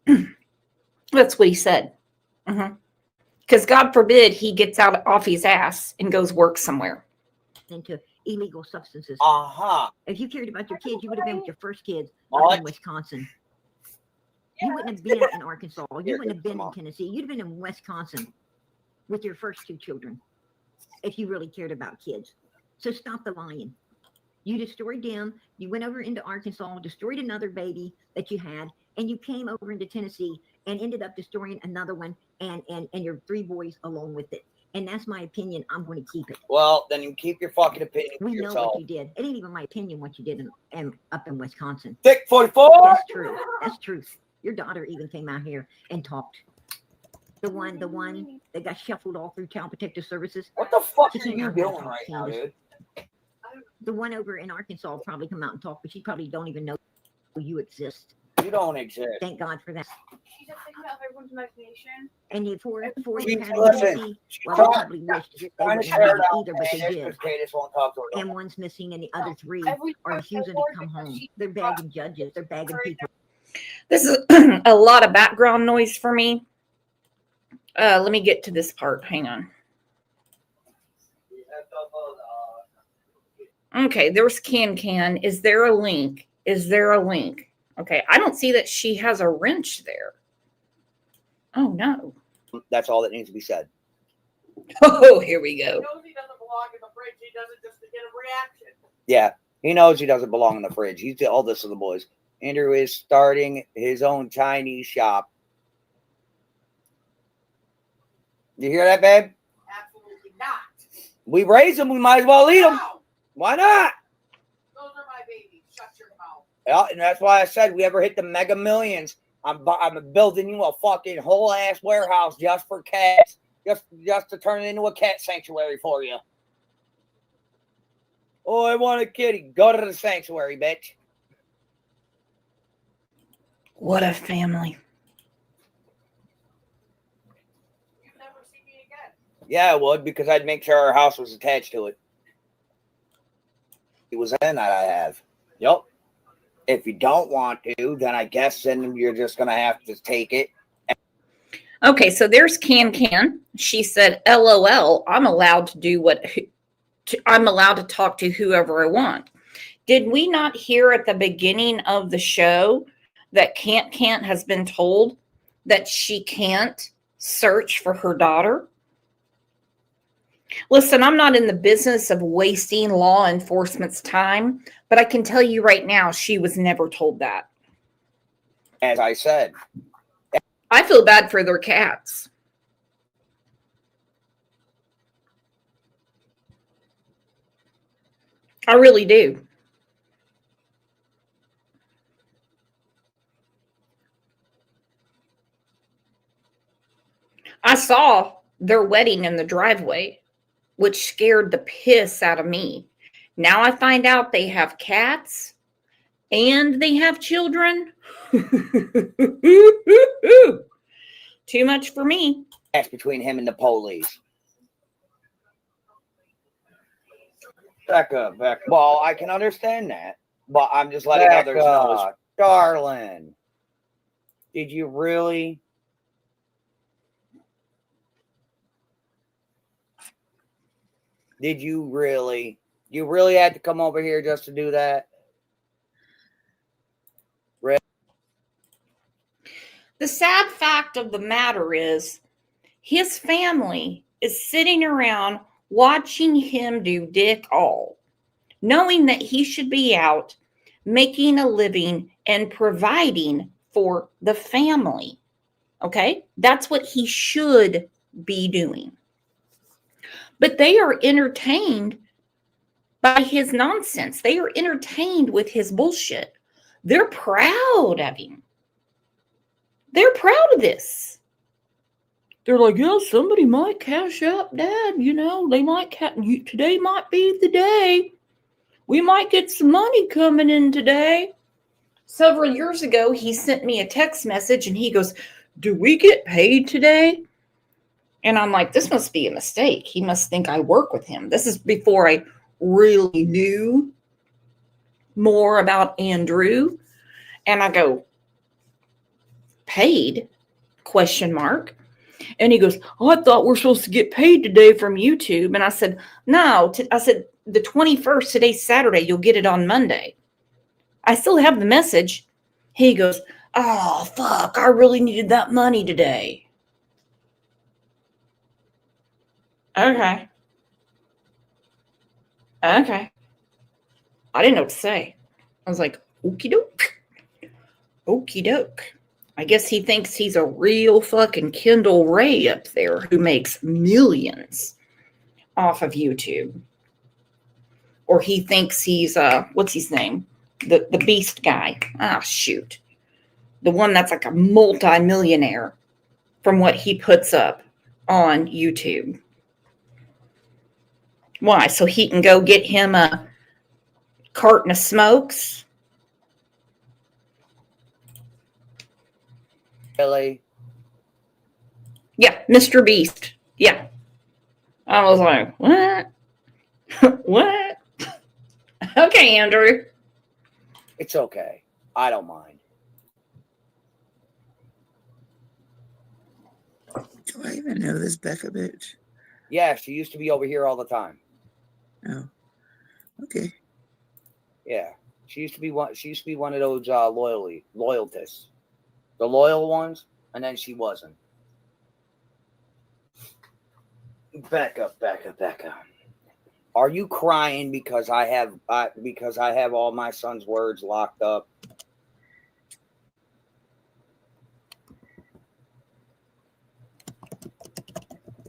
That's what he said. Because God forbid he gets out off his ass and goes work somewhere. Into illegal substances. Uh-huh. If you cared about your kids, you would have been with your first kids What? up in Wisconsin. You wouldn't have been in Arkansas. You wouldn't have been in Tennessee. You'd have been in Wisconsin with your first two children if you really cared about kids. So stop the lying. You destroyed them. You went over into Arkansas, destroyed another baby that you had, and you came over into Tennessee and ended up destroying another one and your three boys along with it. And that's my opinion. I'm going to keep it. Well, then you keep your fucking opinion to We know yourself. what you did. It ain't even my opinion what you did up in Wisconsin. Thick 44. That's true. That's truth. Your daughter even came out here and talked. The one that got shuffled all through Child Protective Services. What the fuck She are came you out here doing and right talked, now, Candace. dude? The one over in Arkansas will probably come out and talk, but she probably don't even know you exist. You don't exist. Thank God for that. She's just thinking of everyone's imagination. And before She- you had listen, Tennessee, she's well, they trying- probably wished She's they trying wouldn't to have share made it it out either, but they did. because Candace won't talk to her. And one's missing, and the other three Every are refusing to come home. They're bagging judges. They're bagging people. This is a lot of background noise for me. Let me get to this part. Hang on. Okay, there's Can. Is there a link? Okay, I don't see that she has a wrench there. Oh, no. That's all that needs to be said. Oh, here we go. He knows he doesn't belong in the fridge. He does it just to get a reaction. Yeah, he knows he doesn't belong in the fridge. He's the oldest of the boys. Andrew is starting his own Chinese shop. You hear that, babe? Absolutely not. We raise them. We might as well eat them. No, Why not? those are my babies. Shut your mouth. Yeah, and that's why I said we ever hit the mega millions. I'm building you a fucking whole ass warehouse just for cats, just to turn it into a cat sanctuary for you. Oh, I want a kitty. Go to the sanctuary, bitch. What a family. You'd never see me again. Yeah, I would, because I'd make sure our house was attached to it. It was in that I have. Yep. If you don't want to, then I guess then you're just gonna have to take it. Okay, so there's Can. She said, "LOL, I'm allowed to do I'm allowed to talk to whoever I want." Did we not hear at the beginning of the show that Can has been told that she can't search for her daughter? Listen, I'm not in the business of wasting law enforcement's time, but I can tell you right now, she was never told that. As I said. I feel bad for their cats. I really do. I saw their wedding in the driveway, which scared the piss out of me. Now I find out they have cats and they have children. Too much for me. That's between him and the police. Becca. Well, I can understand that, but I'm just letting others know. Darling, did you really? Did you really? You really had to come over here just to do that? Really? The sad fact of the matter is his family is sitting around watching him do dick all, knowing that he should be out making a living and providing for the family. Okay? That's what he should be doing. But they are entertained by his nonsense. They are entertained with his bullshit. They're proud of him. They're proud of this. They're like, yeah, somebody might cash up Dad. You know, they might today might be the day. We might get some money coming in today. Several years ago, he sent me a text message and he goes, do we get paid today? And I'm like, this must be a mistake. He must think I work with him. This is before I really knew more about Andrew. And I go, paid? ? And he goes, oh, I thought we're supposed to get paid today from YouTube. And I said, no. I said, the 21st, today's Saturday, you'll get it on Monday. I still have the message. He goes, oh, fuck, I really needed that money today. Okay. I didn't know what to say. I was like, okie doke. Okie doke. I guess he thinks he's a real fucking Kendall Ray up there who makes millions off of YouTube. Or he thinks he's, what's his name? The beast guy. Ah, shoot. The one that's like a multi-millionaire from what he puts up on YouTube. Why? So he can go get him a carton of smokes? Really? Yeah, Mr. Beast. Yeah. I was like, what? What? Okay, Andrew. It's okay. I don't mind. Do I even know this Becca bitch? Yeah, she used to be over here all the time. Oh. Okay. Yeah. She used to be one of those loyalists. The loyal ones, and then she wasn't. Becca. Are you crying because I have all my son's words locked up?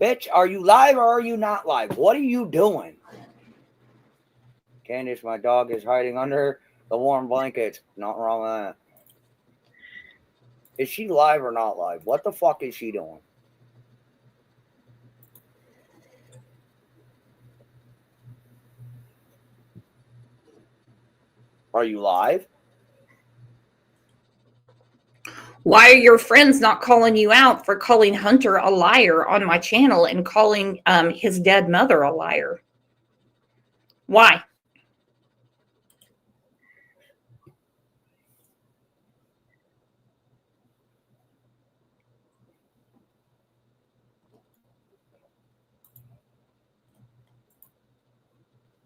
Bitch, are you live or are you not live? What are you doing? Candace, my dog is hiding under the warm blankets. Not wrong with that. Is she live or not live? What the fuck is she doing? Are you live? Why are your friends not calling you out for calling Hunter a liar on my channel and calling his dead mother a liar? Why?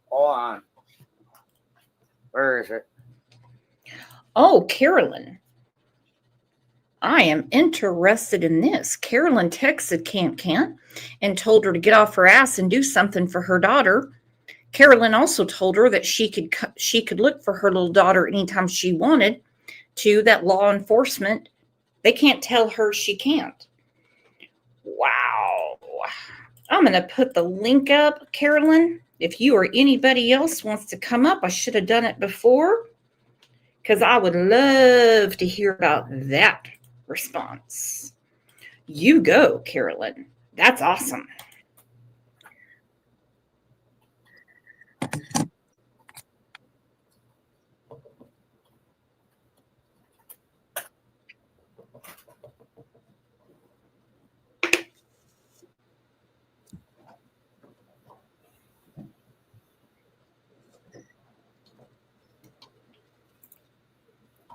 Hold on. Where is it? Oh, Carolyn. I am interested in this. Carolyn texted Can't and told her to get off her ass and do something for her daughter. Carolyn also told her that she could look for her little daughter anytime she wanted to, that law enforcement, they can't tell her she can't. Wow. I'm going to put the link up, Carolyn. If you or anybody else wants to come up, I should have done it before because I would love to hear about that response. You go, Carolyn. That's awesome.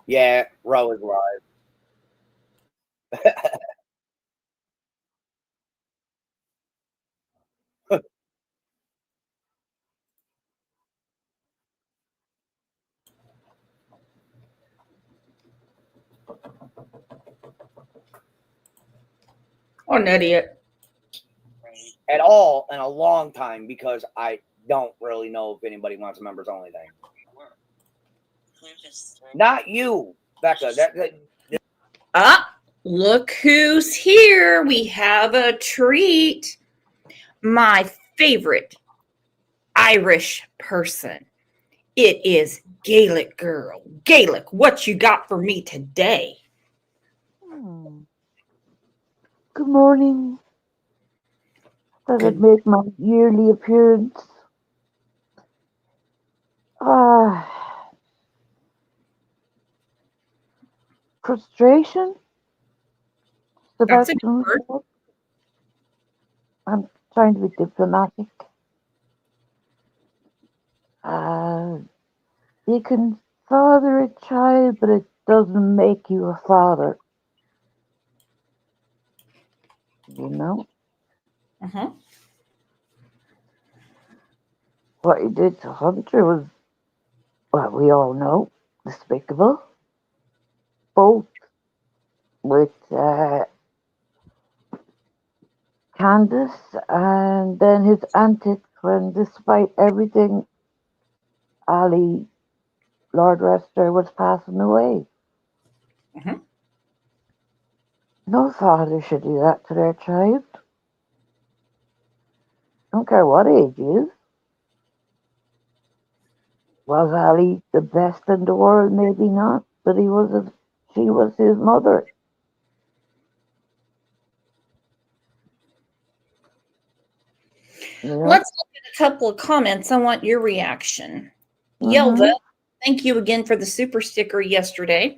Yeah, Ro is live. What an idiot. At all in a long time because I don't really know if anybody wants a members only thing. Not you, Becca. Look who's here. We have a treat. My favorite Irish person. It is Gaelic girl. Gaelic, what you got for me today? Good morning. Thought I'd make my yearly appearance. Frustration? The That's best a good word. I'm trying to be diplomatic. You can father a child, but it doesn't make you a father. You know? Uh-huh. What he did to Hunter was, well, we all know, despicable. Both with Candace and then his antics when, despite everything, Ali, Lord Rester, was passing away. Uh-huh. No father should do that to their child. Don't care what age he is. Was Ali the best in the world? Maybe not, but she was his mother. You know? Let's look at a couple of comments. I want your reaction. Mm-hmm. Yelva, thank you again for the super sticker yesterday.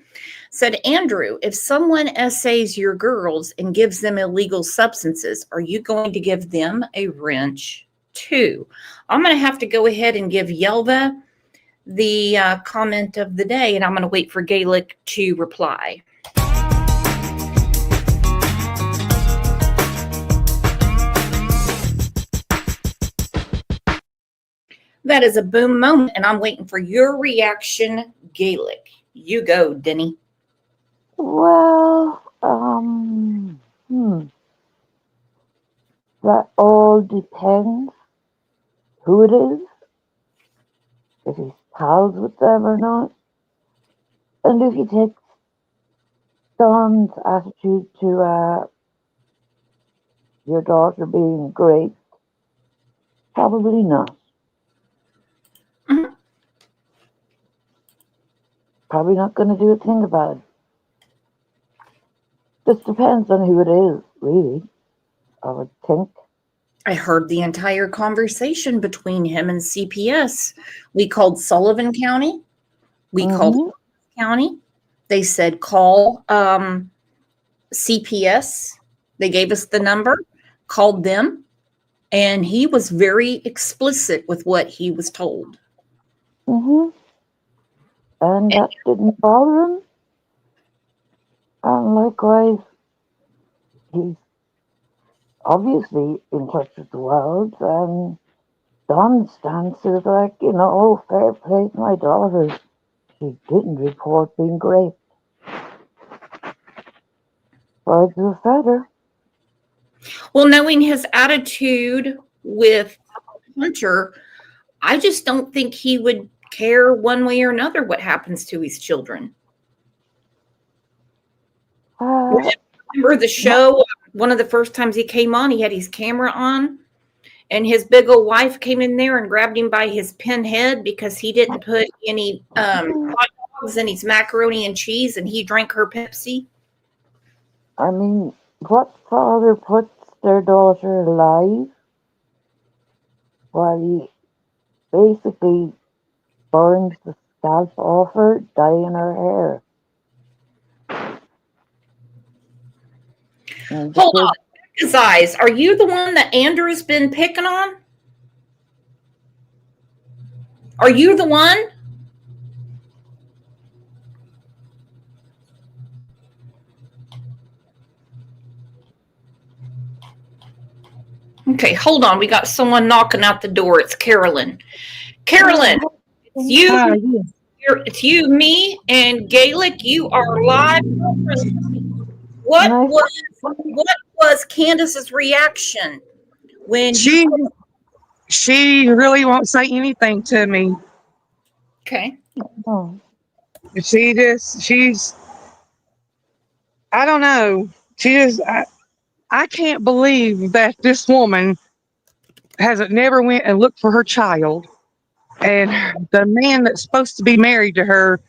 Said, Andrew, if someone essays your girls and gives them illegal substances, are you going to give them a wrench too? I'm going to have to go ahead and give Yelva the comment of the day, and I'm going to wait for Gaelic to reply. That is a boom moment, and I'm waiting for your reaction, Gaelic. You go, Denny. Well, that all depends who it is, if he's pals with them or not, and if he takes Don's attitude to your daughter being great, probably not. Mm-hmm. Probably not going to do a thing about it. Just depends on who it is, really, I would think. I heard the entire conversation between him and CPS. We called Sullivan County. We called County. They said call CPS. They gave us the number, called them, and he was very explicit with what he was told. And that didn't bother him. And likewise, he's obviously in touch with the world, and Don's stance is like, oh, fair play to my daughter. She didn't report being raped. Birds of a feather. Well, knowing his attitude with Hunter, I just don't think he would care one way or another what happens to his children. Remember the show? One of the first times he came on, he had his camera on, and his big old wife came in there and grabbed him by his pin head because he didn't put any hot dogs in his macaroni and cheese, and he drank her Pepsi. I mean, what father puts their daughter alive while he basically burns the scalp off her, dyeing her hair? Hold on. His eyes. Are you the one that Andrew's been picking on? Are you the one? Okay, hold on. We got someone knocking out the door. It's Carolyn. Carolyn, it's you. Yes. It's you, me, and Gaelic. You are live. What Nice. was Candace's reaction when She you? she really won't say anything to me. Okay. Oh, She's I don't know. I can't believe that this woman hasn't never went and looked for her child, and the man that's supposed to be married to her.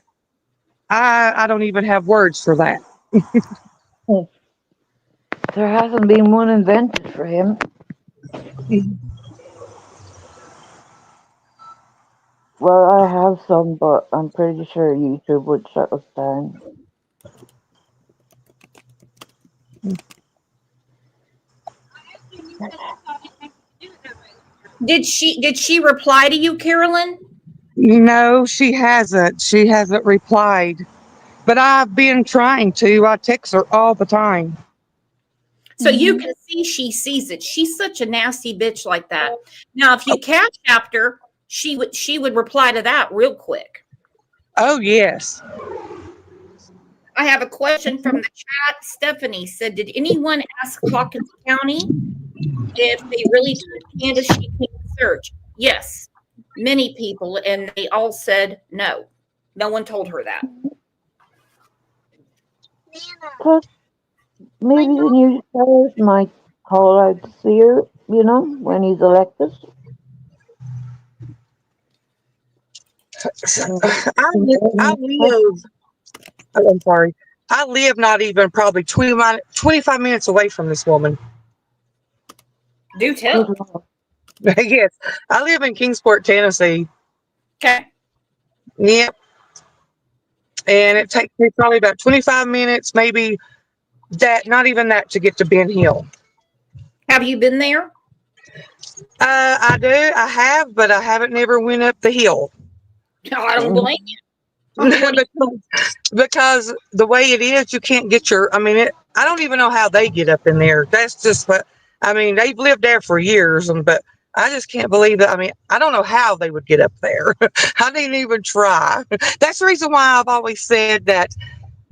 I don't even have words for that. there hasn't been one invented for him. Well, I have some, but I'm pretty sure YouTube would shut us down. Did she reply to you, Carolyn? No, she hasn't. She hasn't replied. But I've been trying to. I text her all the time. So you can see she sees it. She's such a nasty bitch like that. Now, if you catch after, she would reply to that real quick. Oh, yes. I have a question from the chat. Stephanie said, did anyone ask Hawkins County if they really told Candace she can't search? Yes, many people, and they all said no. No one told her that. Plus, maybe the new sheriff might call out to see her, when he's elected. I live. Oh, I'm sorry. I live not even probably 25 minutes away from this woman. Do tell. Yes, I live in Kingsport, Tennessee. Okay. Yep. And it takes me probably about 25 minutes, maybe that, not even that, to get to Ben Hill. Have you been there? I do. I have, but I haven't never went up the hill. No, I don't blame you. because the way it is, you can't get your. I don't even know how they get up in there. That's just what. They've lived there for years, but I just can't believe that. I don't know how they would get up there. I didn't even try. That's the reason why I've always said that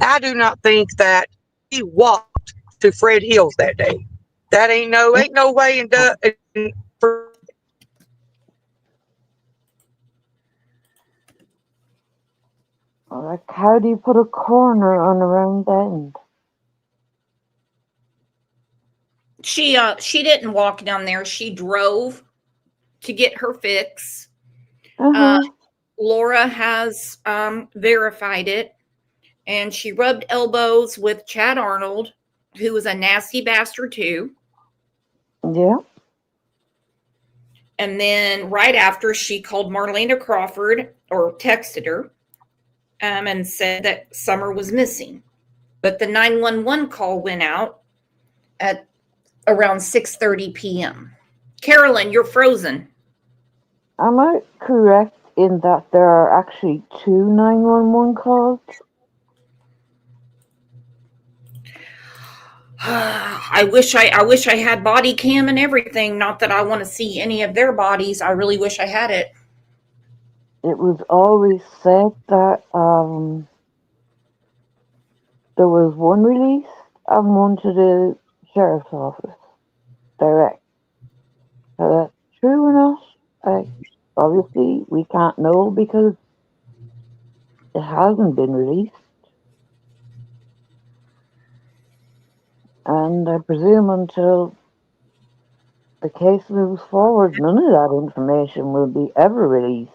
I do not think that he walked to Fred Hills that day. That ain't no way in Like, how do you put a corner on a round bend? She didn't walk down there. She drove to get her fix. Laura has verified it, and she rubbed elbows with Chad Arnold, who was a nasty bastard too. Yeah. And then right after, she called Marlena Crawford, or texted her, and said that Summer was missing. But the 911 call went out at around 6:30 p.m. Carolyn, you're frozen. Am I correct in that there are actually 2 911 calls? I wish I had body cam and everything. Not that I want to see any of their bodies. I really wish I had it. It was always said that there was one released and one to the sheriff's office direct. Now, that's true or not? Obviously, we can't know because it hasn't been released. And I presume until the case moves forward, none of that information will be ever released.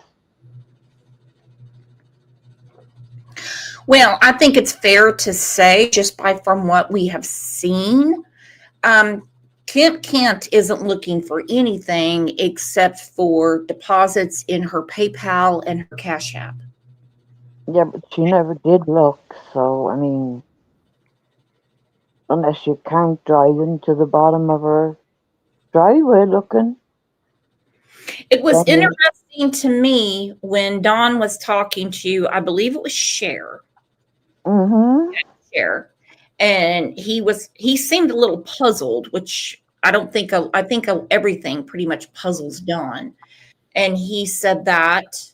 Well, I think it's fair to say, just from what we have seen, Kemp Kent isn't looking for anything except for deposits in her PayPal and her Cash App. Yeah, but she never did look, so, unless you count driving to the bottom of her driveway looking. It was interesting to me when Dawn was talking to, I believe it was Cher. Mm-hmm. Cher. And he seemed a little puzzled, which I think everything pretty much puzzles Don. And he said that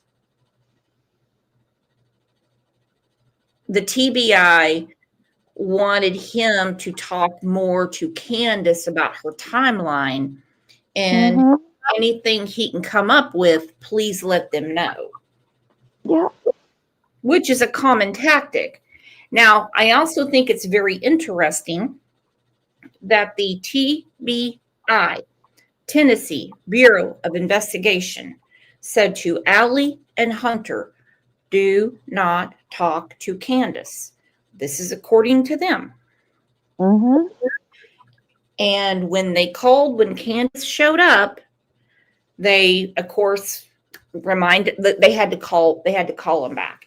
the TBI wanted him to talk more to Candace about her timeline, and Mhm. anything he can come up with, please let them know. Yeah. Which is a common tactic. Now, I also think it's very interesting that the TBI, Tennessee Bureau of Investigation, said to Allie and Hunter, do not talk to Candace. This is according to them. Mhm. And when when Candace showed up, they, of course, reminded that they had to call him back.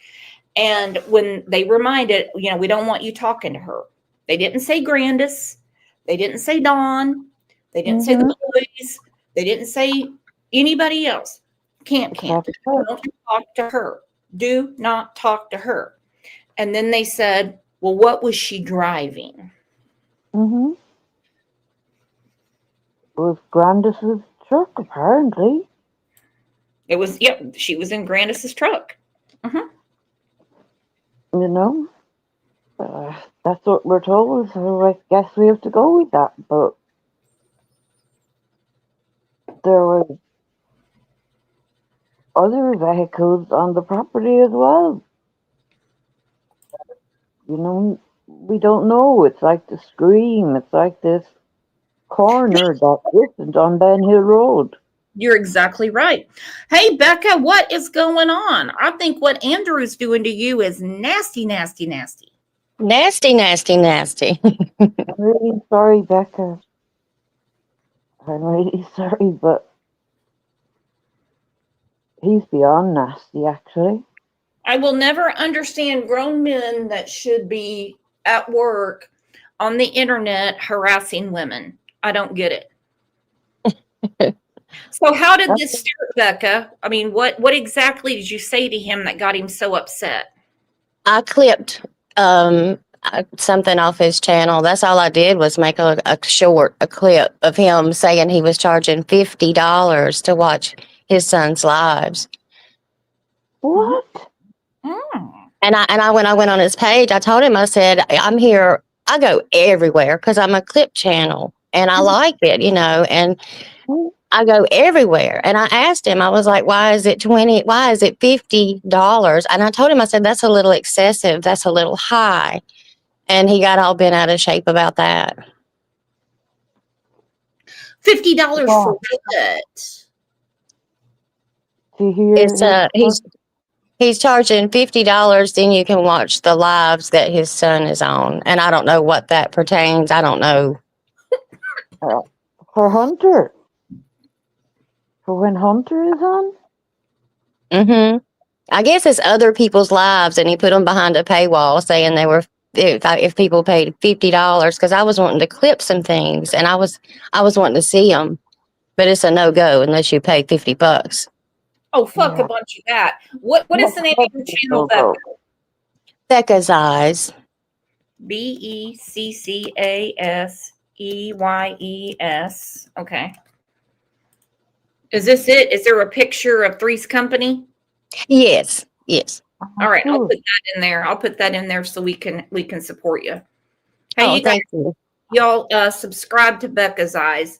And when they reminded, we don't want you talking to her. They didn't say Grandis. They didn't say Dawn. They didn't say the boys. They didn't say anybody else. Can't. Don't talk to her. Do not talk to her. And then they said, well, what was she driving? Mhm. It was Grandis's truck, apparently. It was, she was in Grandis's truck. You know, that's what we're told, so I guess we have to go with that. But there were other vehicles on the property as well. You know, we don't know. It's like the Scream. It's like this corner that isn't on Ben Hill Road. You're exactly right. Hey, Becca, what is going on? I think what Andrew's doing to you is nasty, nasty, nasty. Nasty, nasty, nasty. I'm really sorry, Becca. I'm really sorry, but he's beyond nasty, actually. I will never understand grown men that should be at work on the internet harassing women. I don't get it. So how did this start, Becca? I mean, what exactly did you say to him that got him so upset? I clipped something off his channel. That's all I did was make a clip of him saying he was charging $50 to watch his son's lives. What? And when I went on his page, I told him, I said, I'm here. I go everywhere because I'm a clip channel and I like it, and I go everywhere. And I asked him, I was like, why is it $50? And I told him, I said, that's a little excessive. That's a little high. And he got all bent out of shape about that. $50 for what? He's charging $50, then you can watch the lives that his son is on. And I don't know what that pertains. I don't know. For Hunter. For when Hunter is on? Mm-hmm. I guess it's other people's lives, and he put them behind a paywall saying they were if people paid $50, because I was wanting to clip some things and I was wanting to see them, but it's a no-go unless you pay $50. Oh, fuck a bunch of that. What is the name of your channel, Becca? Becca's Eyes. BECCASEYES. Okay. Is this it? Is there a picture of Three's Company? Yes. All right, I'll put that in there. I'll put that in there so we can support you. Hey, you guys, thank you. Y'all subscribe to Becca's Eyes.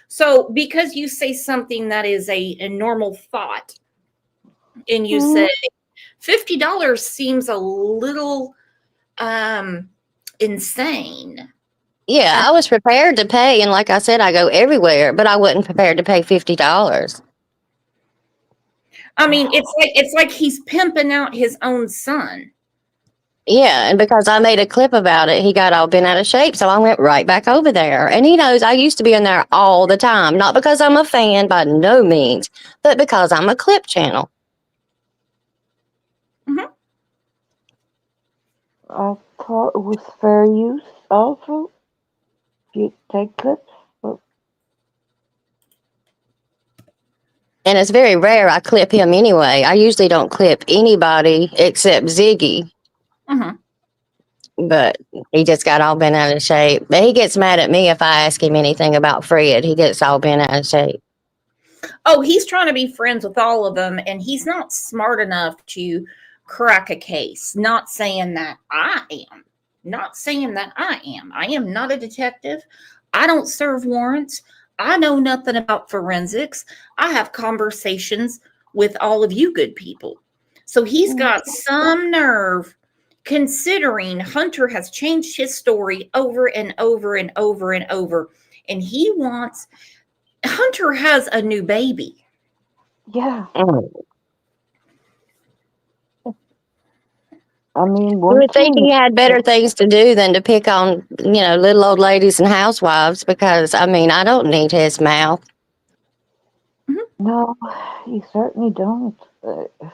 So because you say something that is a normal thought, and you say $50 seems a little insane. Yeah, I was prepared to pay, and like I said, I go everywhere, but I wasn't prepared to pay $50. I mean, it's like he's pimping out his own son. Yeah, and because I made a clip about it, he got all bent out of shape, so I went right back over there. And he knows I used to be in there all the time, not because I'm a fan by no means, but because I'm a clip channel. Mm-hmm. I thought it was fair use also. You take clips. And it's very rare I clip him anyway. I usually don't clip anybody except Ziggy. Mm-hmm. but he just got all bent out of shape. But he gets mad at me if I ask him anything about Fred. He gets all bent out of shape. Oh, he's trying to be friends with all of them, and he's not smart enough to crack a case. Not saying that I am. Not saying that I am. I am not a detective. I don't serve warrants. I know nothing about forensics. I have conversations with all of you good people. So he's got some nerve, considering Hunter has changed his story over and over and over and over. And he wants, Hunter has a new baby. Yeah. Mm. I mean, You one would think thing. he had better things to do than to pick on, little old ladies and housewives, because, I mean, I don't need his mouth. No, you certainly don't.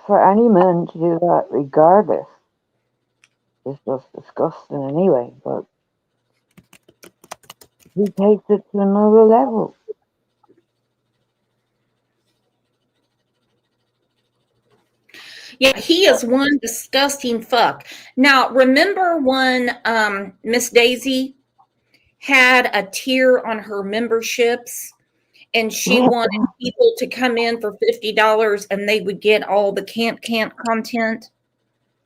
For any man to do that, regardless, is just disgusting anyway. But he takes it to another level. Yeah, he is one disgusting fuck. Now, remember when Miss Daisy had a tier on her memberships and she wanted people to come in for $50 and they would get all the camp content?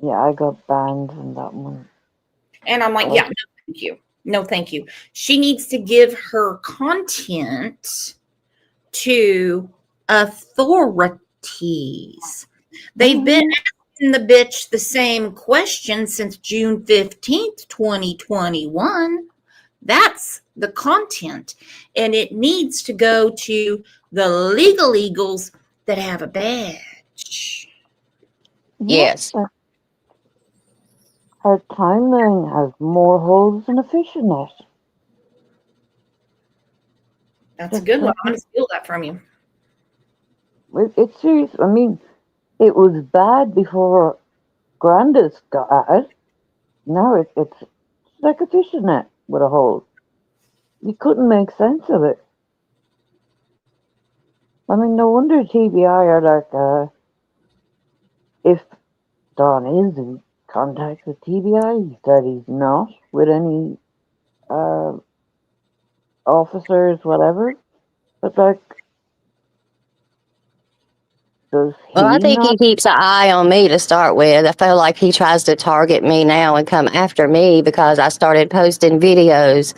Yeah, I got banned from that one. And I'm like, yeah, no, thank you. No, thank you. She needs to give her content to authorities. They've been asking the bitch the same question since June 15th, 2021. That's the content. And it needs to go to the legal eagles that have a badge. Yes. Her timeline has more holes than a fishing net. That's a good one. I'm going to steal that from you. It's serious. I mean, it was bad before Candace got at it. Now it's like a fishing net with a hole. You couldn't make sense of it. I mean, no wonder TBI are like, if Don is in contact with TBI, he said he's not with any officers, whatever. But like, does he Well, I think he not? keeps an eye on me to start with. I feel like he tries to target me now and come after me because I started posting videos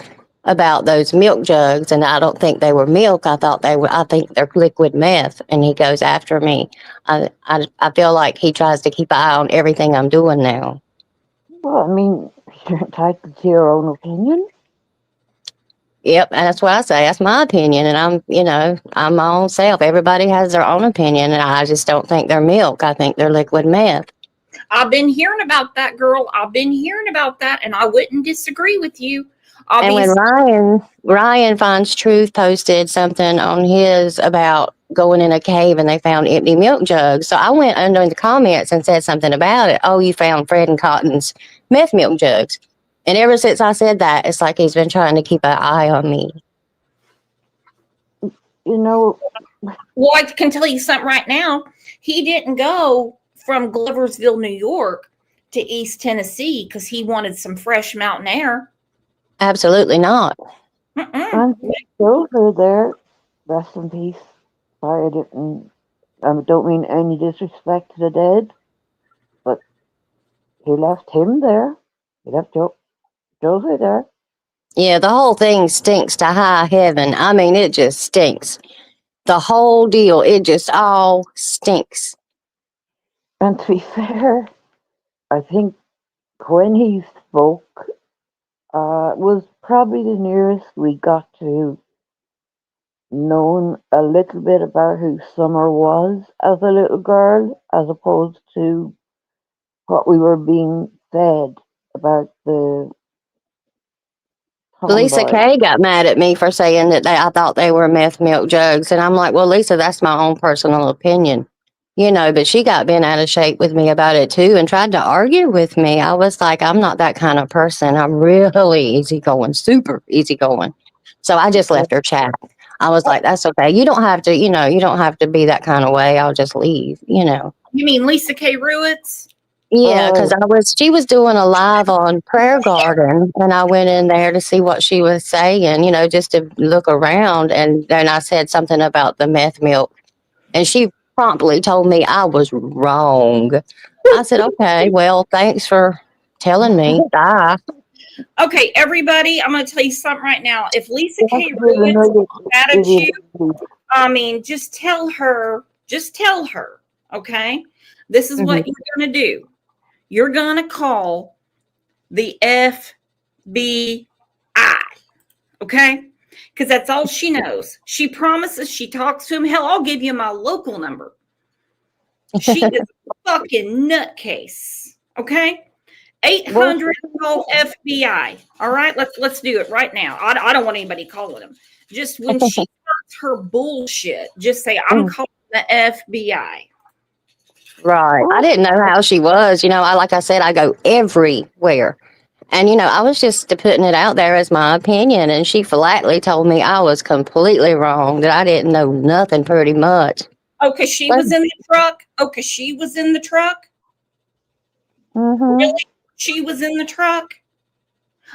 about those milk jugs, and I don't think they were milk. I think they're liquid meth, and he goes after me. I feel like he tries to keep an eye on everything I'm doing now. Well, I mean, you're entitled to your own opinion. Yep, and that's what I say. That's my opinion, and I'm my own self. Everybody has their own opinion, and I just don't think they're milk. I think they're liquid meth. I've been hearing about that, girl. I've been hearing about that, and I wouldn't disagree with you. And when Ryan Finds Truth posted something on his about going in a cave and they found empty milk jugs. So I went under the comments and said something about it. Oh, you found Fred and Cotton's meth milk jugs. And ever since I said that, it's like he's been trying to keep an eye on me. Well, I can tell you something right now. He didn't go from Gloversville, New York to East Tennessee because he wanted some fresh mountain air. Absolutely not. And over there, rest in peace. Sorry, I don't mean any disrespect to the dead, but he left him there. He left Josie there. Yeah, the whole thing stinks to high heaven. I mean, it just stinks. The whole deal, it just all stinks. And to be fair, I think when he spoke, was probably the nearest we got to knowing a little bit about who Summer was as a little girl, as opposed to what we were being fed about the Lisa tomboy. Kay got mad at me for saying that I thought they were meth milk jugs. And I'm like, well, Lisa, that's my own personal opinion. But she got bent out of shape with me about it too and tried to argue with me. I was like, I'm not that kind of person. I'm really easygoing, super easygoing. So I just left her chat. I was like, that's okay. You don't have to, you don't have to be that kind of way. I'll just leave. You mean Lisa K. Ruitz? Yeah, because she was doing a live on Prayer Garden, and I went in there to see what she was saying, just to look around. And then I said something about the meth milk, and she promptly told me I was wrong. I said, okay, well, thanks for telling me. Bye. Okay, everybody, I'm going to tell you something right now. If Lisa K. Ruins mad at you, just tell her, okay? This is what you're going to do. You're going to call the FBI, okay? Because that's all she knows. She promises she talks to him. Hell, I'll give you my local number. She is a fucking nutcase, okay? 800 call FBI. All right, let's do it right now. I don't want anybody calling him. Just when she starts her bullshit, just say, I'm calling the FBI. Right. I didn't know how she was. Like I said, I go everywhere. And, I was just putting it out there as my opinion. And she flatly told me I was completely wrong, that I didn't know nothing pretty much. Oh, because she was in the truck? Oh, because she was in the truck? Really? She was in the truck?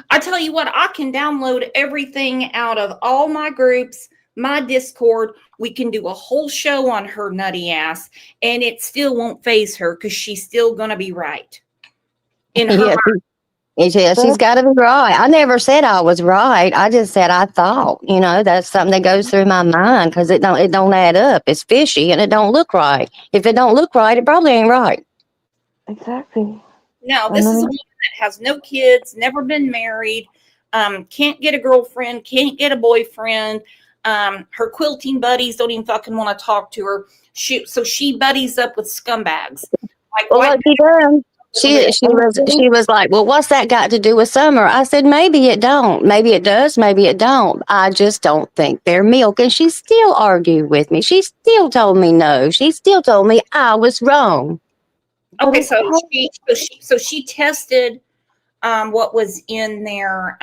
I tell you what, I can download everything out of all my groups, my Discord. We can do a whole show on her nutty ass, and it still won't faze her because she's still going to be right. In her mind. Yeah, she's got to be right. I never said I was right. I just said I thought. That's something that goes through my mind because it don't add up. It's fishy and it don't look right. If it don't look right, it probably ain't right. Exactly. No, this is a woman that has no kids, never been married, can't get a girlfriend, can't get a boyfriend. Her quilting buddies don't even fucking want to talk to her. So she buddies up with scumbags. Like, well, what she done? She was like, well, what's that got to do with Summer? I said, maybe it don't. Maybe it does. Maybe it don't. I just don't think they're milk. And she still argued with me. She still told me no. She still told me I was wrong. Okay, so she tested what was in there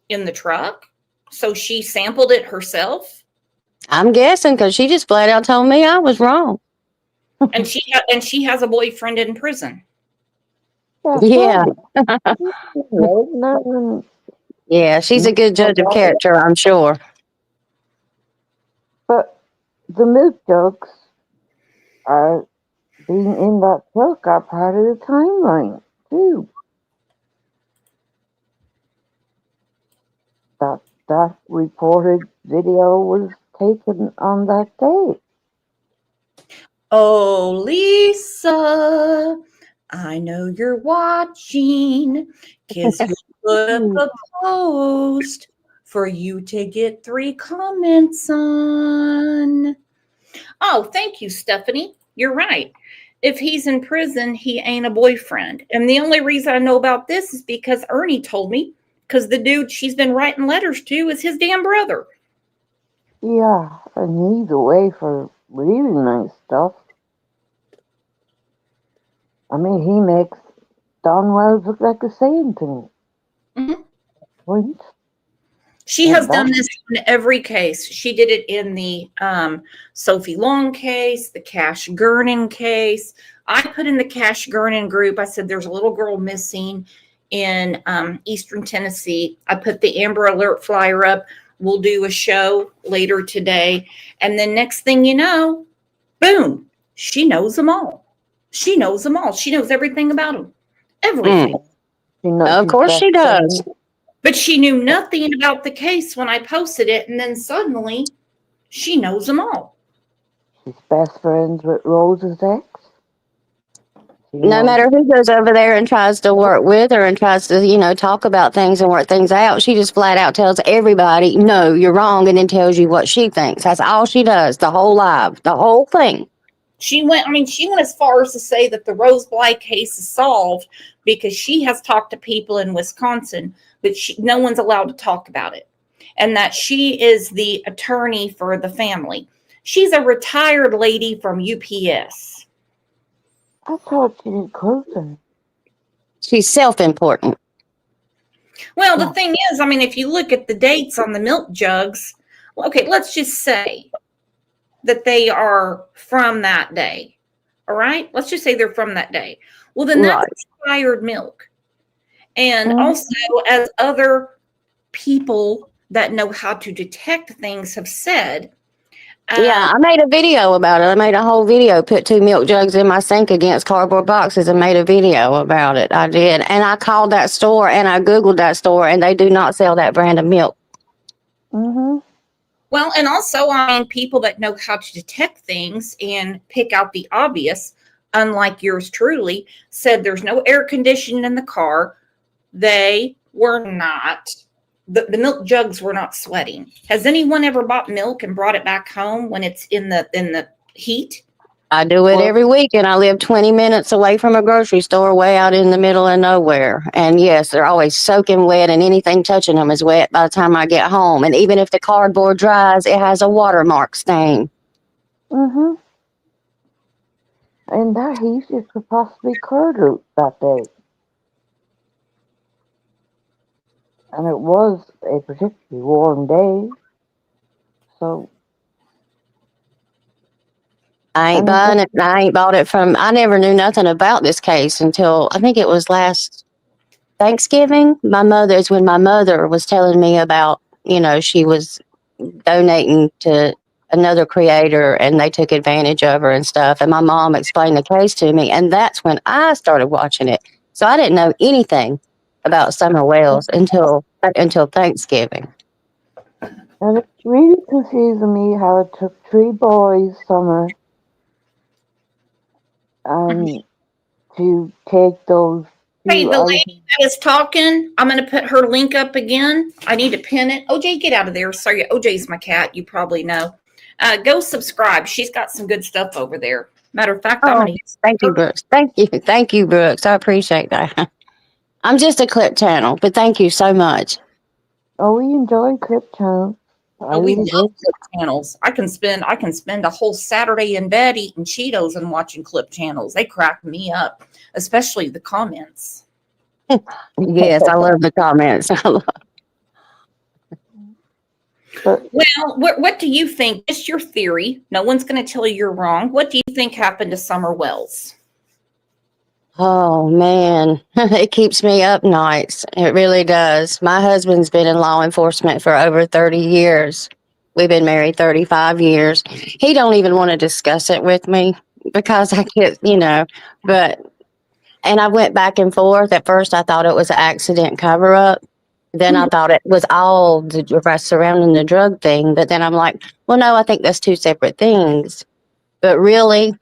in the truck. So she sampled it herself. I'm guessing because she just flat out told me I was wrong. And she has a boyfriend in prison. Yeah. Yeah, she's a good judge of character, I'm sure. But the milk jugs are being in that truck are part of the timeline too. That reported video was taken on that day. Oh, Lisa, I know you're watching because you put up a post for you to get 3 comments on. Oh, thank you, Stephanie. You're right. If he's in prison, he ain't a boyfriend. And the only reason I know about this is because Ernie told me, because the dude she's been writing letters to is his damn brother. Yeah, and he's away for really nice stuff. I mean, he makes Don Wells look like a saint to me. Point. She has done this in every case. She did it in the Sophie Long case, the Cash Gernon case. I put in the Cash Gernon group, I said there's a little girl missing in Eastern Tennessee. I put the Amber Alert flyer up. We'll do a show later today. And then next thing you know, boom, she knows them all. She knows them all. She knows everything about them. Everything. Of course she does. But she knew nothing about the case when I posted it. And then suddenly she knows them all. She's best friends with Rose's ex. No matter who goes over there and tries to work with her and tries to, talk about things and work things out, she just flat out tells everybody, no, you're wrong, and then tells you what she thinks. That's all she does, the whole live, the whole thing. She went as far as to say that the Rose Bly case is solved because she has talked to people in Wisconsin, but no one's allowed to talk about it. And that she is the attorney for the family. She's a retired lady from UPS. I thought she did closing. She's self-important. Well, the thing is, if you look at the dates on the milk jugs, okay, let's just say that they are from that day. All right. Let's just say they're from that day. Well, then that's Right. expired milk. And Mhm. also, as other people that know how to detect things have said, Yeah, I made a video about it. I made a whole video, put 2 milk jugs in my sink against cardboard boxes and made a video about it. I did. And I called that store and I Googled that store and they do not sell that brand of milk. Mm-hmm. well, and also, I mean, people that know how to detect things and pick out the obvious, unlike yours truly, said there's no air conditioning in the car. They were not, the milk jugs were not sweating. Has anyone ever bought milk and brought it back home when it's in the heat? I do it Well, every week and I live 20 minutes away from a grocery store way out in the middle of nowhere. And yes, they're always soaking wet and anything touching them is wet by the time I get home. And even if the cardboard dries, it has a watermark stain. mm-hmm. And that heat, you could possibly curdle that day. And it was a particularly warm day. So, I ain't and buying it. I ain't bought it from, I never knew nothing about this case until I think it was last Thanksgiving. Is when my mother was telling me about, she was donating to another creator and they took advantage of her and stuff. And my mom explained the case to me. And that's when I started watching it. So I didn't know anything about Summer Wells until Thanksgiving. and it's really confusing me how it took 3 boys, Summer, to take those Hey, 2 the items. lady that is talking, I'm going to put her link up again. I need to pin it. OJ, get out of there. Sorry, OJ's my cat. You probably know. Go subscribe. She's got some good stuff over there. Matter of fact, I'm Oh, going to use thank you, Brooks. Thank you. Thank you, Brooks. I appreciate that. I'm just a clip channel, but thank you so much. Oh, we enjoy clip channels. I we really love do. clip channels. I can spend a whole Saturday in bed eating Cheetos and watching clip channels. They crack me up, especially the comments. Yes, I love the comments. But, well, what do you think? Just your theory. No one's going to tell you you're wrong. What do you think happened to Summer Wells? Oh man, it keeps me up nights. It really does. My husband's been in law enforcement for over 30 years. We've been married 35 years. He don't even want to discuss it with me because I get, but and I went back and forth. At first I thought it was an accident cover up. Then I thought it was all the rest surrounding the drug thing. But then I'm like, well, no, I think that's 2 separate things. But really,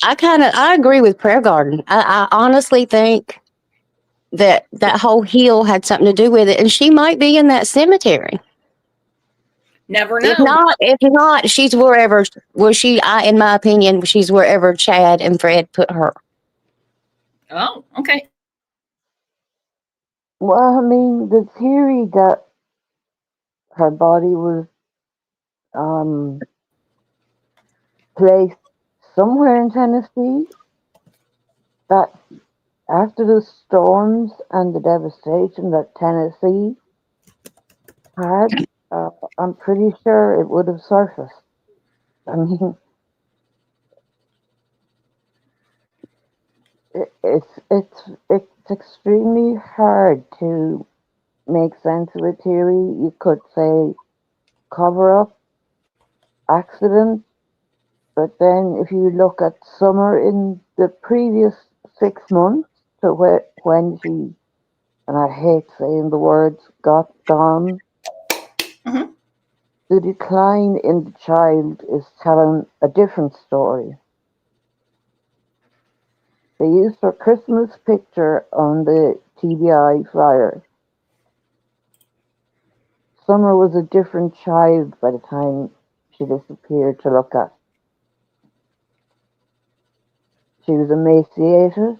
I agree with Prayer Garden. I honestly think that whole hill had something to do with it, and she might be in that cemetery. Never If know. not, she's wherever. In my opinion, she's wherever Chad and Fred put her. Oh, okay. well, I mean, the theory that her body was placed somewhere in Tennessee, that after the storms and the devastation that Tennessee had, I'm pretty sure it would have surfaced. I mean, it's extremely hard to make sense of a theory. You could say cover up, accident, but then if you look at Summer in the previous 6 months to when she, and I hate saying the words, got gone, the decline in the child is telling a different story. They used her Christmas picture on the TBI flyer. Summer was a different child by the time she disappeared to look at. She was emaciated,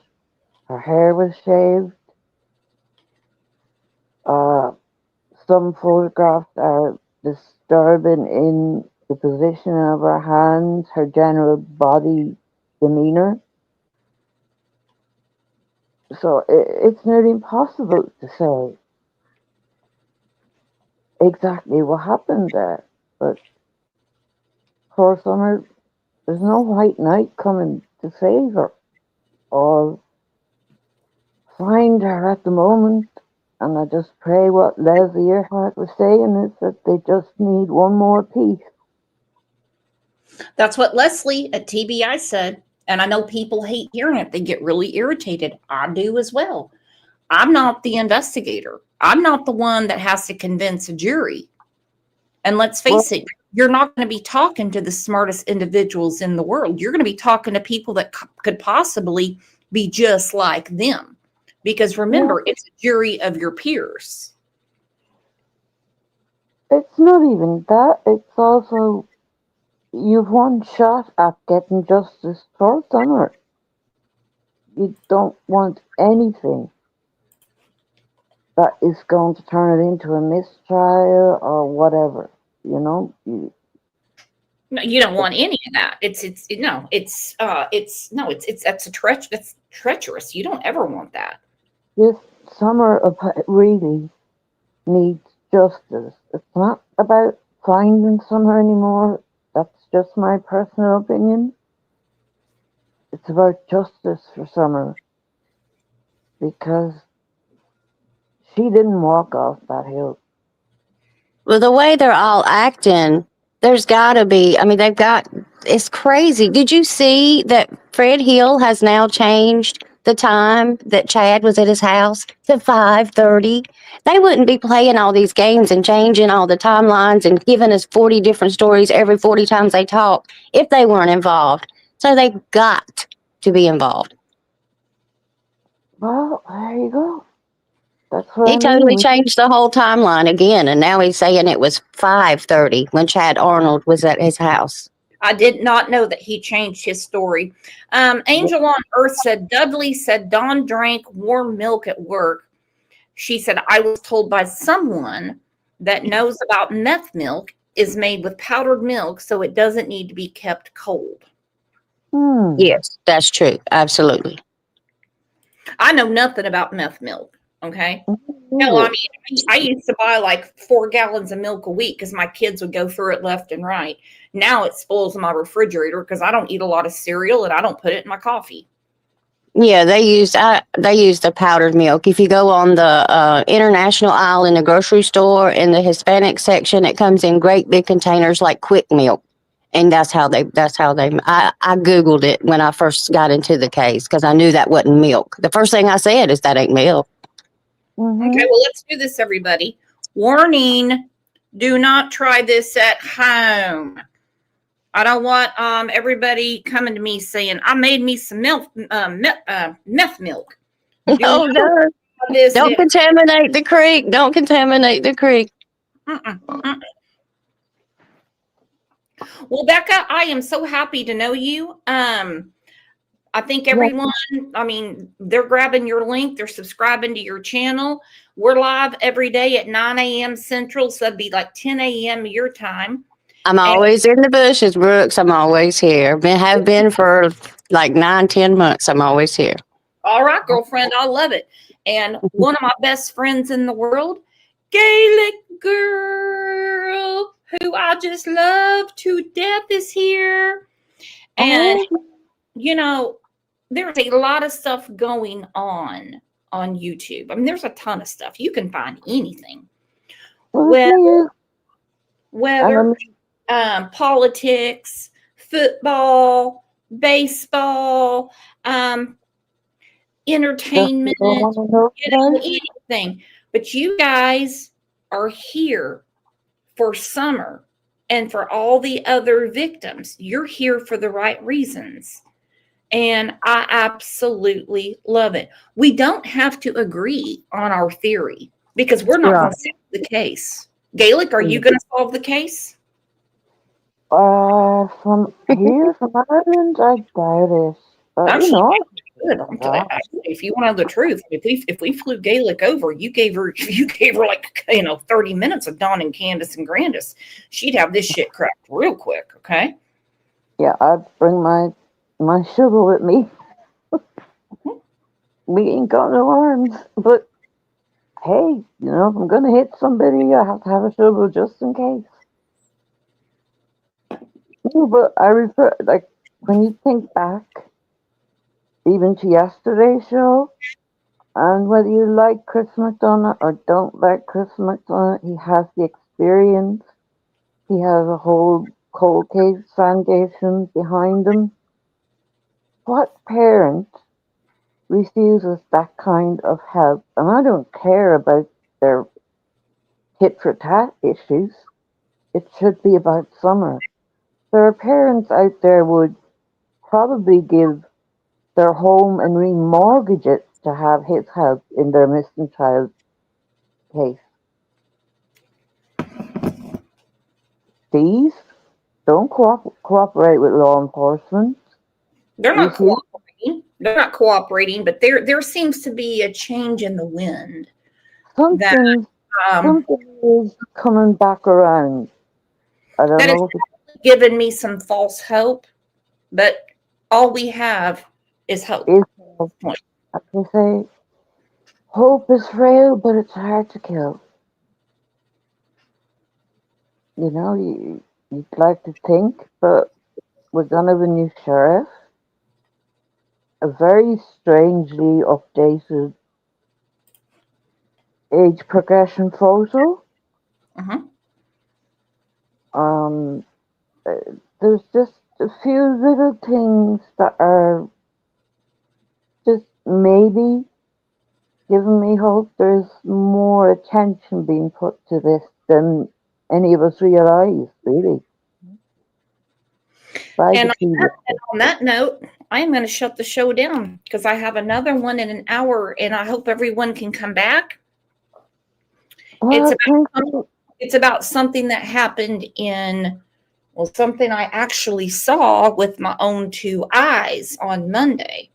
her hair was shaved. Some photographs are disturbing in the position of her hands, her general body demeanor. So it's nearly impossible to say exactly what happened there. But poor Summer, there's no white knight coming to save her or find her at the moment. And I just pray what Leslie Earhart was saying is that they just need one more piece. That's what Leslie at TBI said. And I know people hate hearing it. They get really irritated. I do as well. I'm not the investigator. I'm not the one that has to convince a jury. And let's face it, you're not going to be talking to the smartest individuals in the world. You're going to be talking to people that could possibly be just like them. Because remember, it's a jury of your peers. It's not even that. It's also, you've one shot at getting justice for Summer. You don't want anything that is going to turn it into a mistrial or whatever. You know, No, you don't want any of that. That's treacherous. You don't ever want that. this Summer really needs justice. It's not about finding Summer anymore. That's just my personal opinion. It's about justice for Summer because she didn't walk off that hill. Well, the way they're all acting, there's got to be. I mean, it's crazy. Did you see that Fred Hill has now changed the time that Chad was at his house to 5:30? They wouldn't be playing all these games and changing all the timelines and giving us 40 different stories every 40 times they talk if they weren't involved. So they've got to be involved. Well, there you go. That's what He I totally mean. changed the whole timeline again, and now he's saying it was 5:30 when Chad Arnold was at his house. I did not know that he changed his story. Angel on Earth said, Dudley said Dawn drank warm milk at work. She said, I was told by someone that knows about meth milk is made with powdered milk, so it doesn't need to be kept cold. Yes, that's true. Absolutely. I know nothing about meth milk. Okay. Hell, I mean, I used to buy like 4 gallons of milk a week because my kids would go through it left and right. Now it spoils my refrigerator because I don't eat a lot of cereal and I don't put it in my coffee. Yeah, they use the powdered milk. If you go on the international aisle in the grocery store in the Hispanic section, it comes in great big containers like quick milk, and that's how they. I googled it when I first got into the case because I knew that wasn't milk. The first thing I said is that ain't milk. Okay, well, let's do this, everybody. Warning, do not try this at home. I don't want everybody coming to me saying, I made me some meth milk. Oh, no. Don't contaminate the creek. Don't contaminate the creek. Well, Becca, I am so happy to know you. I think everyone, I mean, they're grabbing your link. They're subscribing to your channel. We're live every day at 9 a.m. Central. So that'd be like 10 a.m. your time. I'm always in the bushes, Brooks. I'm always here. Have been for like 9-10 months. I'm always here. All right, girlfriend. I love it. And one of my best friends in the world, Gaelic girl, who I just love to death, is here. And, you know, there's a lot of stuff going on YouTube. I mean, there's a ton of stuff. You can find anything. Weather, politics, football, baseball, entertainment, anything. But you guys are here for Summer and for all the other victims. You're here for the right reasons. And I absolutely love it. We don't have to agree on our theory because we're not going to solve the case. Gaelic, are you going to solve the case? From here, from Ireland, I doubt it. But, you know, if you want to know the truth, if we flew Gaelic over, you gave her like 30 minutes of Dawn and Candace and Grandis, she'd have this shit cracked real quick. Okay. Yeah, I'd bring my shovel with me. We ain't got no arms, but hey, you know, if I'm gonna hit somebody, I have to have a shovel just in case. No, but I refer, like, when you think back, even to yesterday's show, and whether you like Chris McDonough or don't like Chris McDonough, he has the experience. He has a whole cold case foundation behind him. What parent refuses that kind of help? And I don't care about their tit for tat issues. It should be about Summer. There are parents out there would probably give their home and remortgage it to have his help in their missing child case. These don't cooperate with law enforcement. They're not cooperating. They're not cooperating, but there seems to be a change in the wind. Something is coming back around. I don't that know. has given me some false hope, but all we have is hope. As they say, hope is frail, but it's hard to kill. You know, you'd like to think, but we're gonna have a new sheriff, a very strangely updated age progression photo. There's just a few little things that are just maybe giving me hope. There's more attention being put to this than any of us realize, really. And on that note, I'm going to shut the show down because I have another one in an hour, and I hope everyone can come back. It's about something that happened something I actually saw with my own 2 eyes on Monday.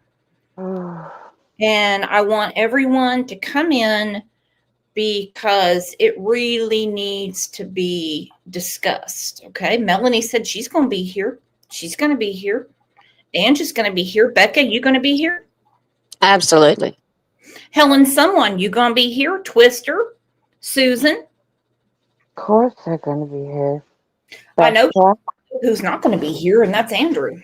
And I want everyone to come in because it really needs to be discussed. Okay. Melanie said she's going to be here. She's going to be here. Angie's going to be here. Becca, you going to be here? Absolutely. Helen, you going to be here? Twister, Susan? Of course they're going to be here. I know who's not going to be here, and that's Andrew.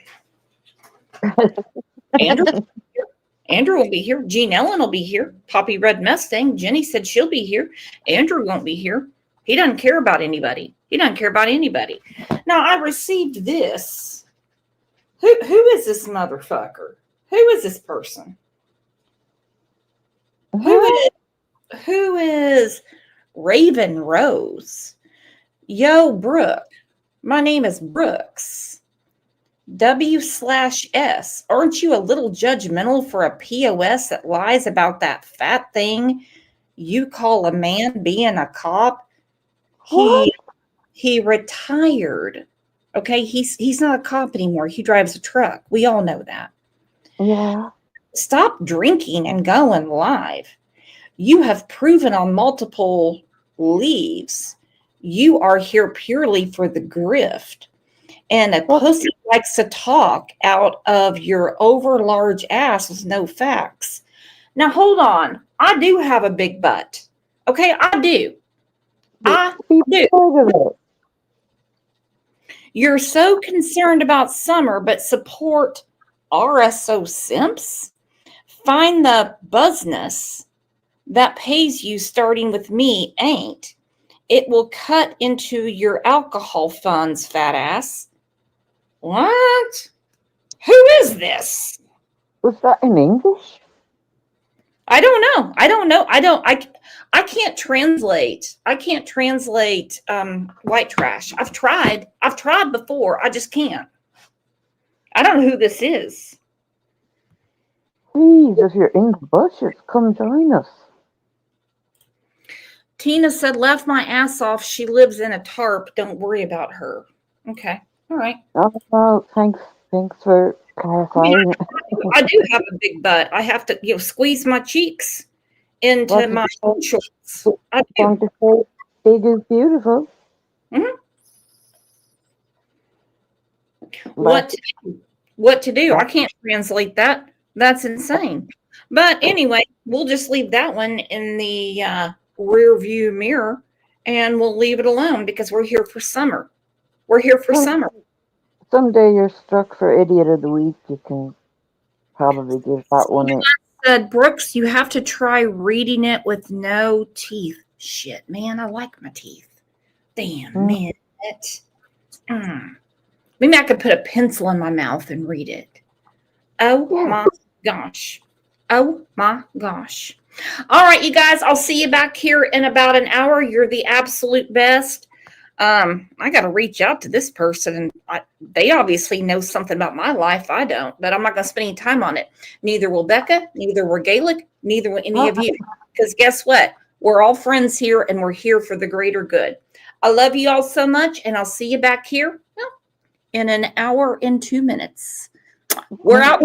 Andrew will be here. Jean Ellen will be here. Poppy Red Mustang. Jenny said she'll be here. Andrew won't be here. He doesn't care about anybody. Now, I received this. Who is this motherfucker? Who is this person? Who is Raven Rose? Yo, Brooke. My name is Brooks. W/S. Aren't you a little judgmental for a POS that lies about that fat thing you call a man being a cop? He retired. Okay, he's not a cop anymore. He drives a truck. We all know that. Yeah. Stop drinking and going live. You have proven on multiple leaves you are here purely for the grift. And a pussy likes to talk out of your over large ass with no facts. Now, hold on. I do have a big butt. Okay, I do. I do. You're so concerned about Summer, but support RSO simps? Find the business that pays you starting with me ain't. It will cut into your alcohol funds, fat ass. What? Who is this? Was that in English? I don't know. I can't translate. White trash. I've tried before. I just can't. I don't know who this is. Please, if you're in the bushes, come join us. Tina said, laugh my ass off. She lives in a tarp. Don't worry about her. Okay. All right. Oh, well, thanks for clarifying. I do have a big butt. I have to, squeeze my cheeks into my shorts. I do. Big is beautiful. Mm-hmm. What to do? I can't translate that. That's insane. But anyway, we'll just leave that one in the rear view mirror, and we'll leave it alone because we're here for summer. someday you're struck for idiot of the week, you can probably give that one it. Said Brooks, you have to try reading it with no teeth. Shit, man, I like my teeth. Damn, man. Maybe I could put a pencil in my mouth and read it. Oh my gosh. Oh my gosh. All right, you guys, I'll see you back here in about an hour. You're the absolute best. I got to reach out to this person, and they obviously know something about my life. I don't, but I'm not going to spend any time on it. Neither will Becca, neither will Gaelic, neither will any of you. Because guess what? We're all friends here, and we're here for the greater good. I love you all so much, and I'll see you back here in an hour and 2 minutes. We're out.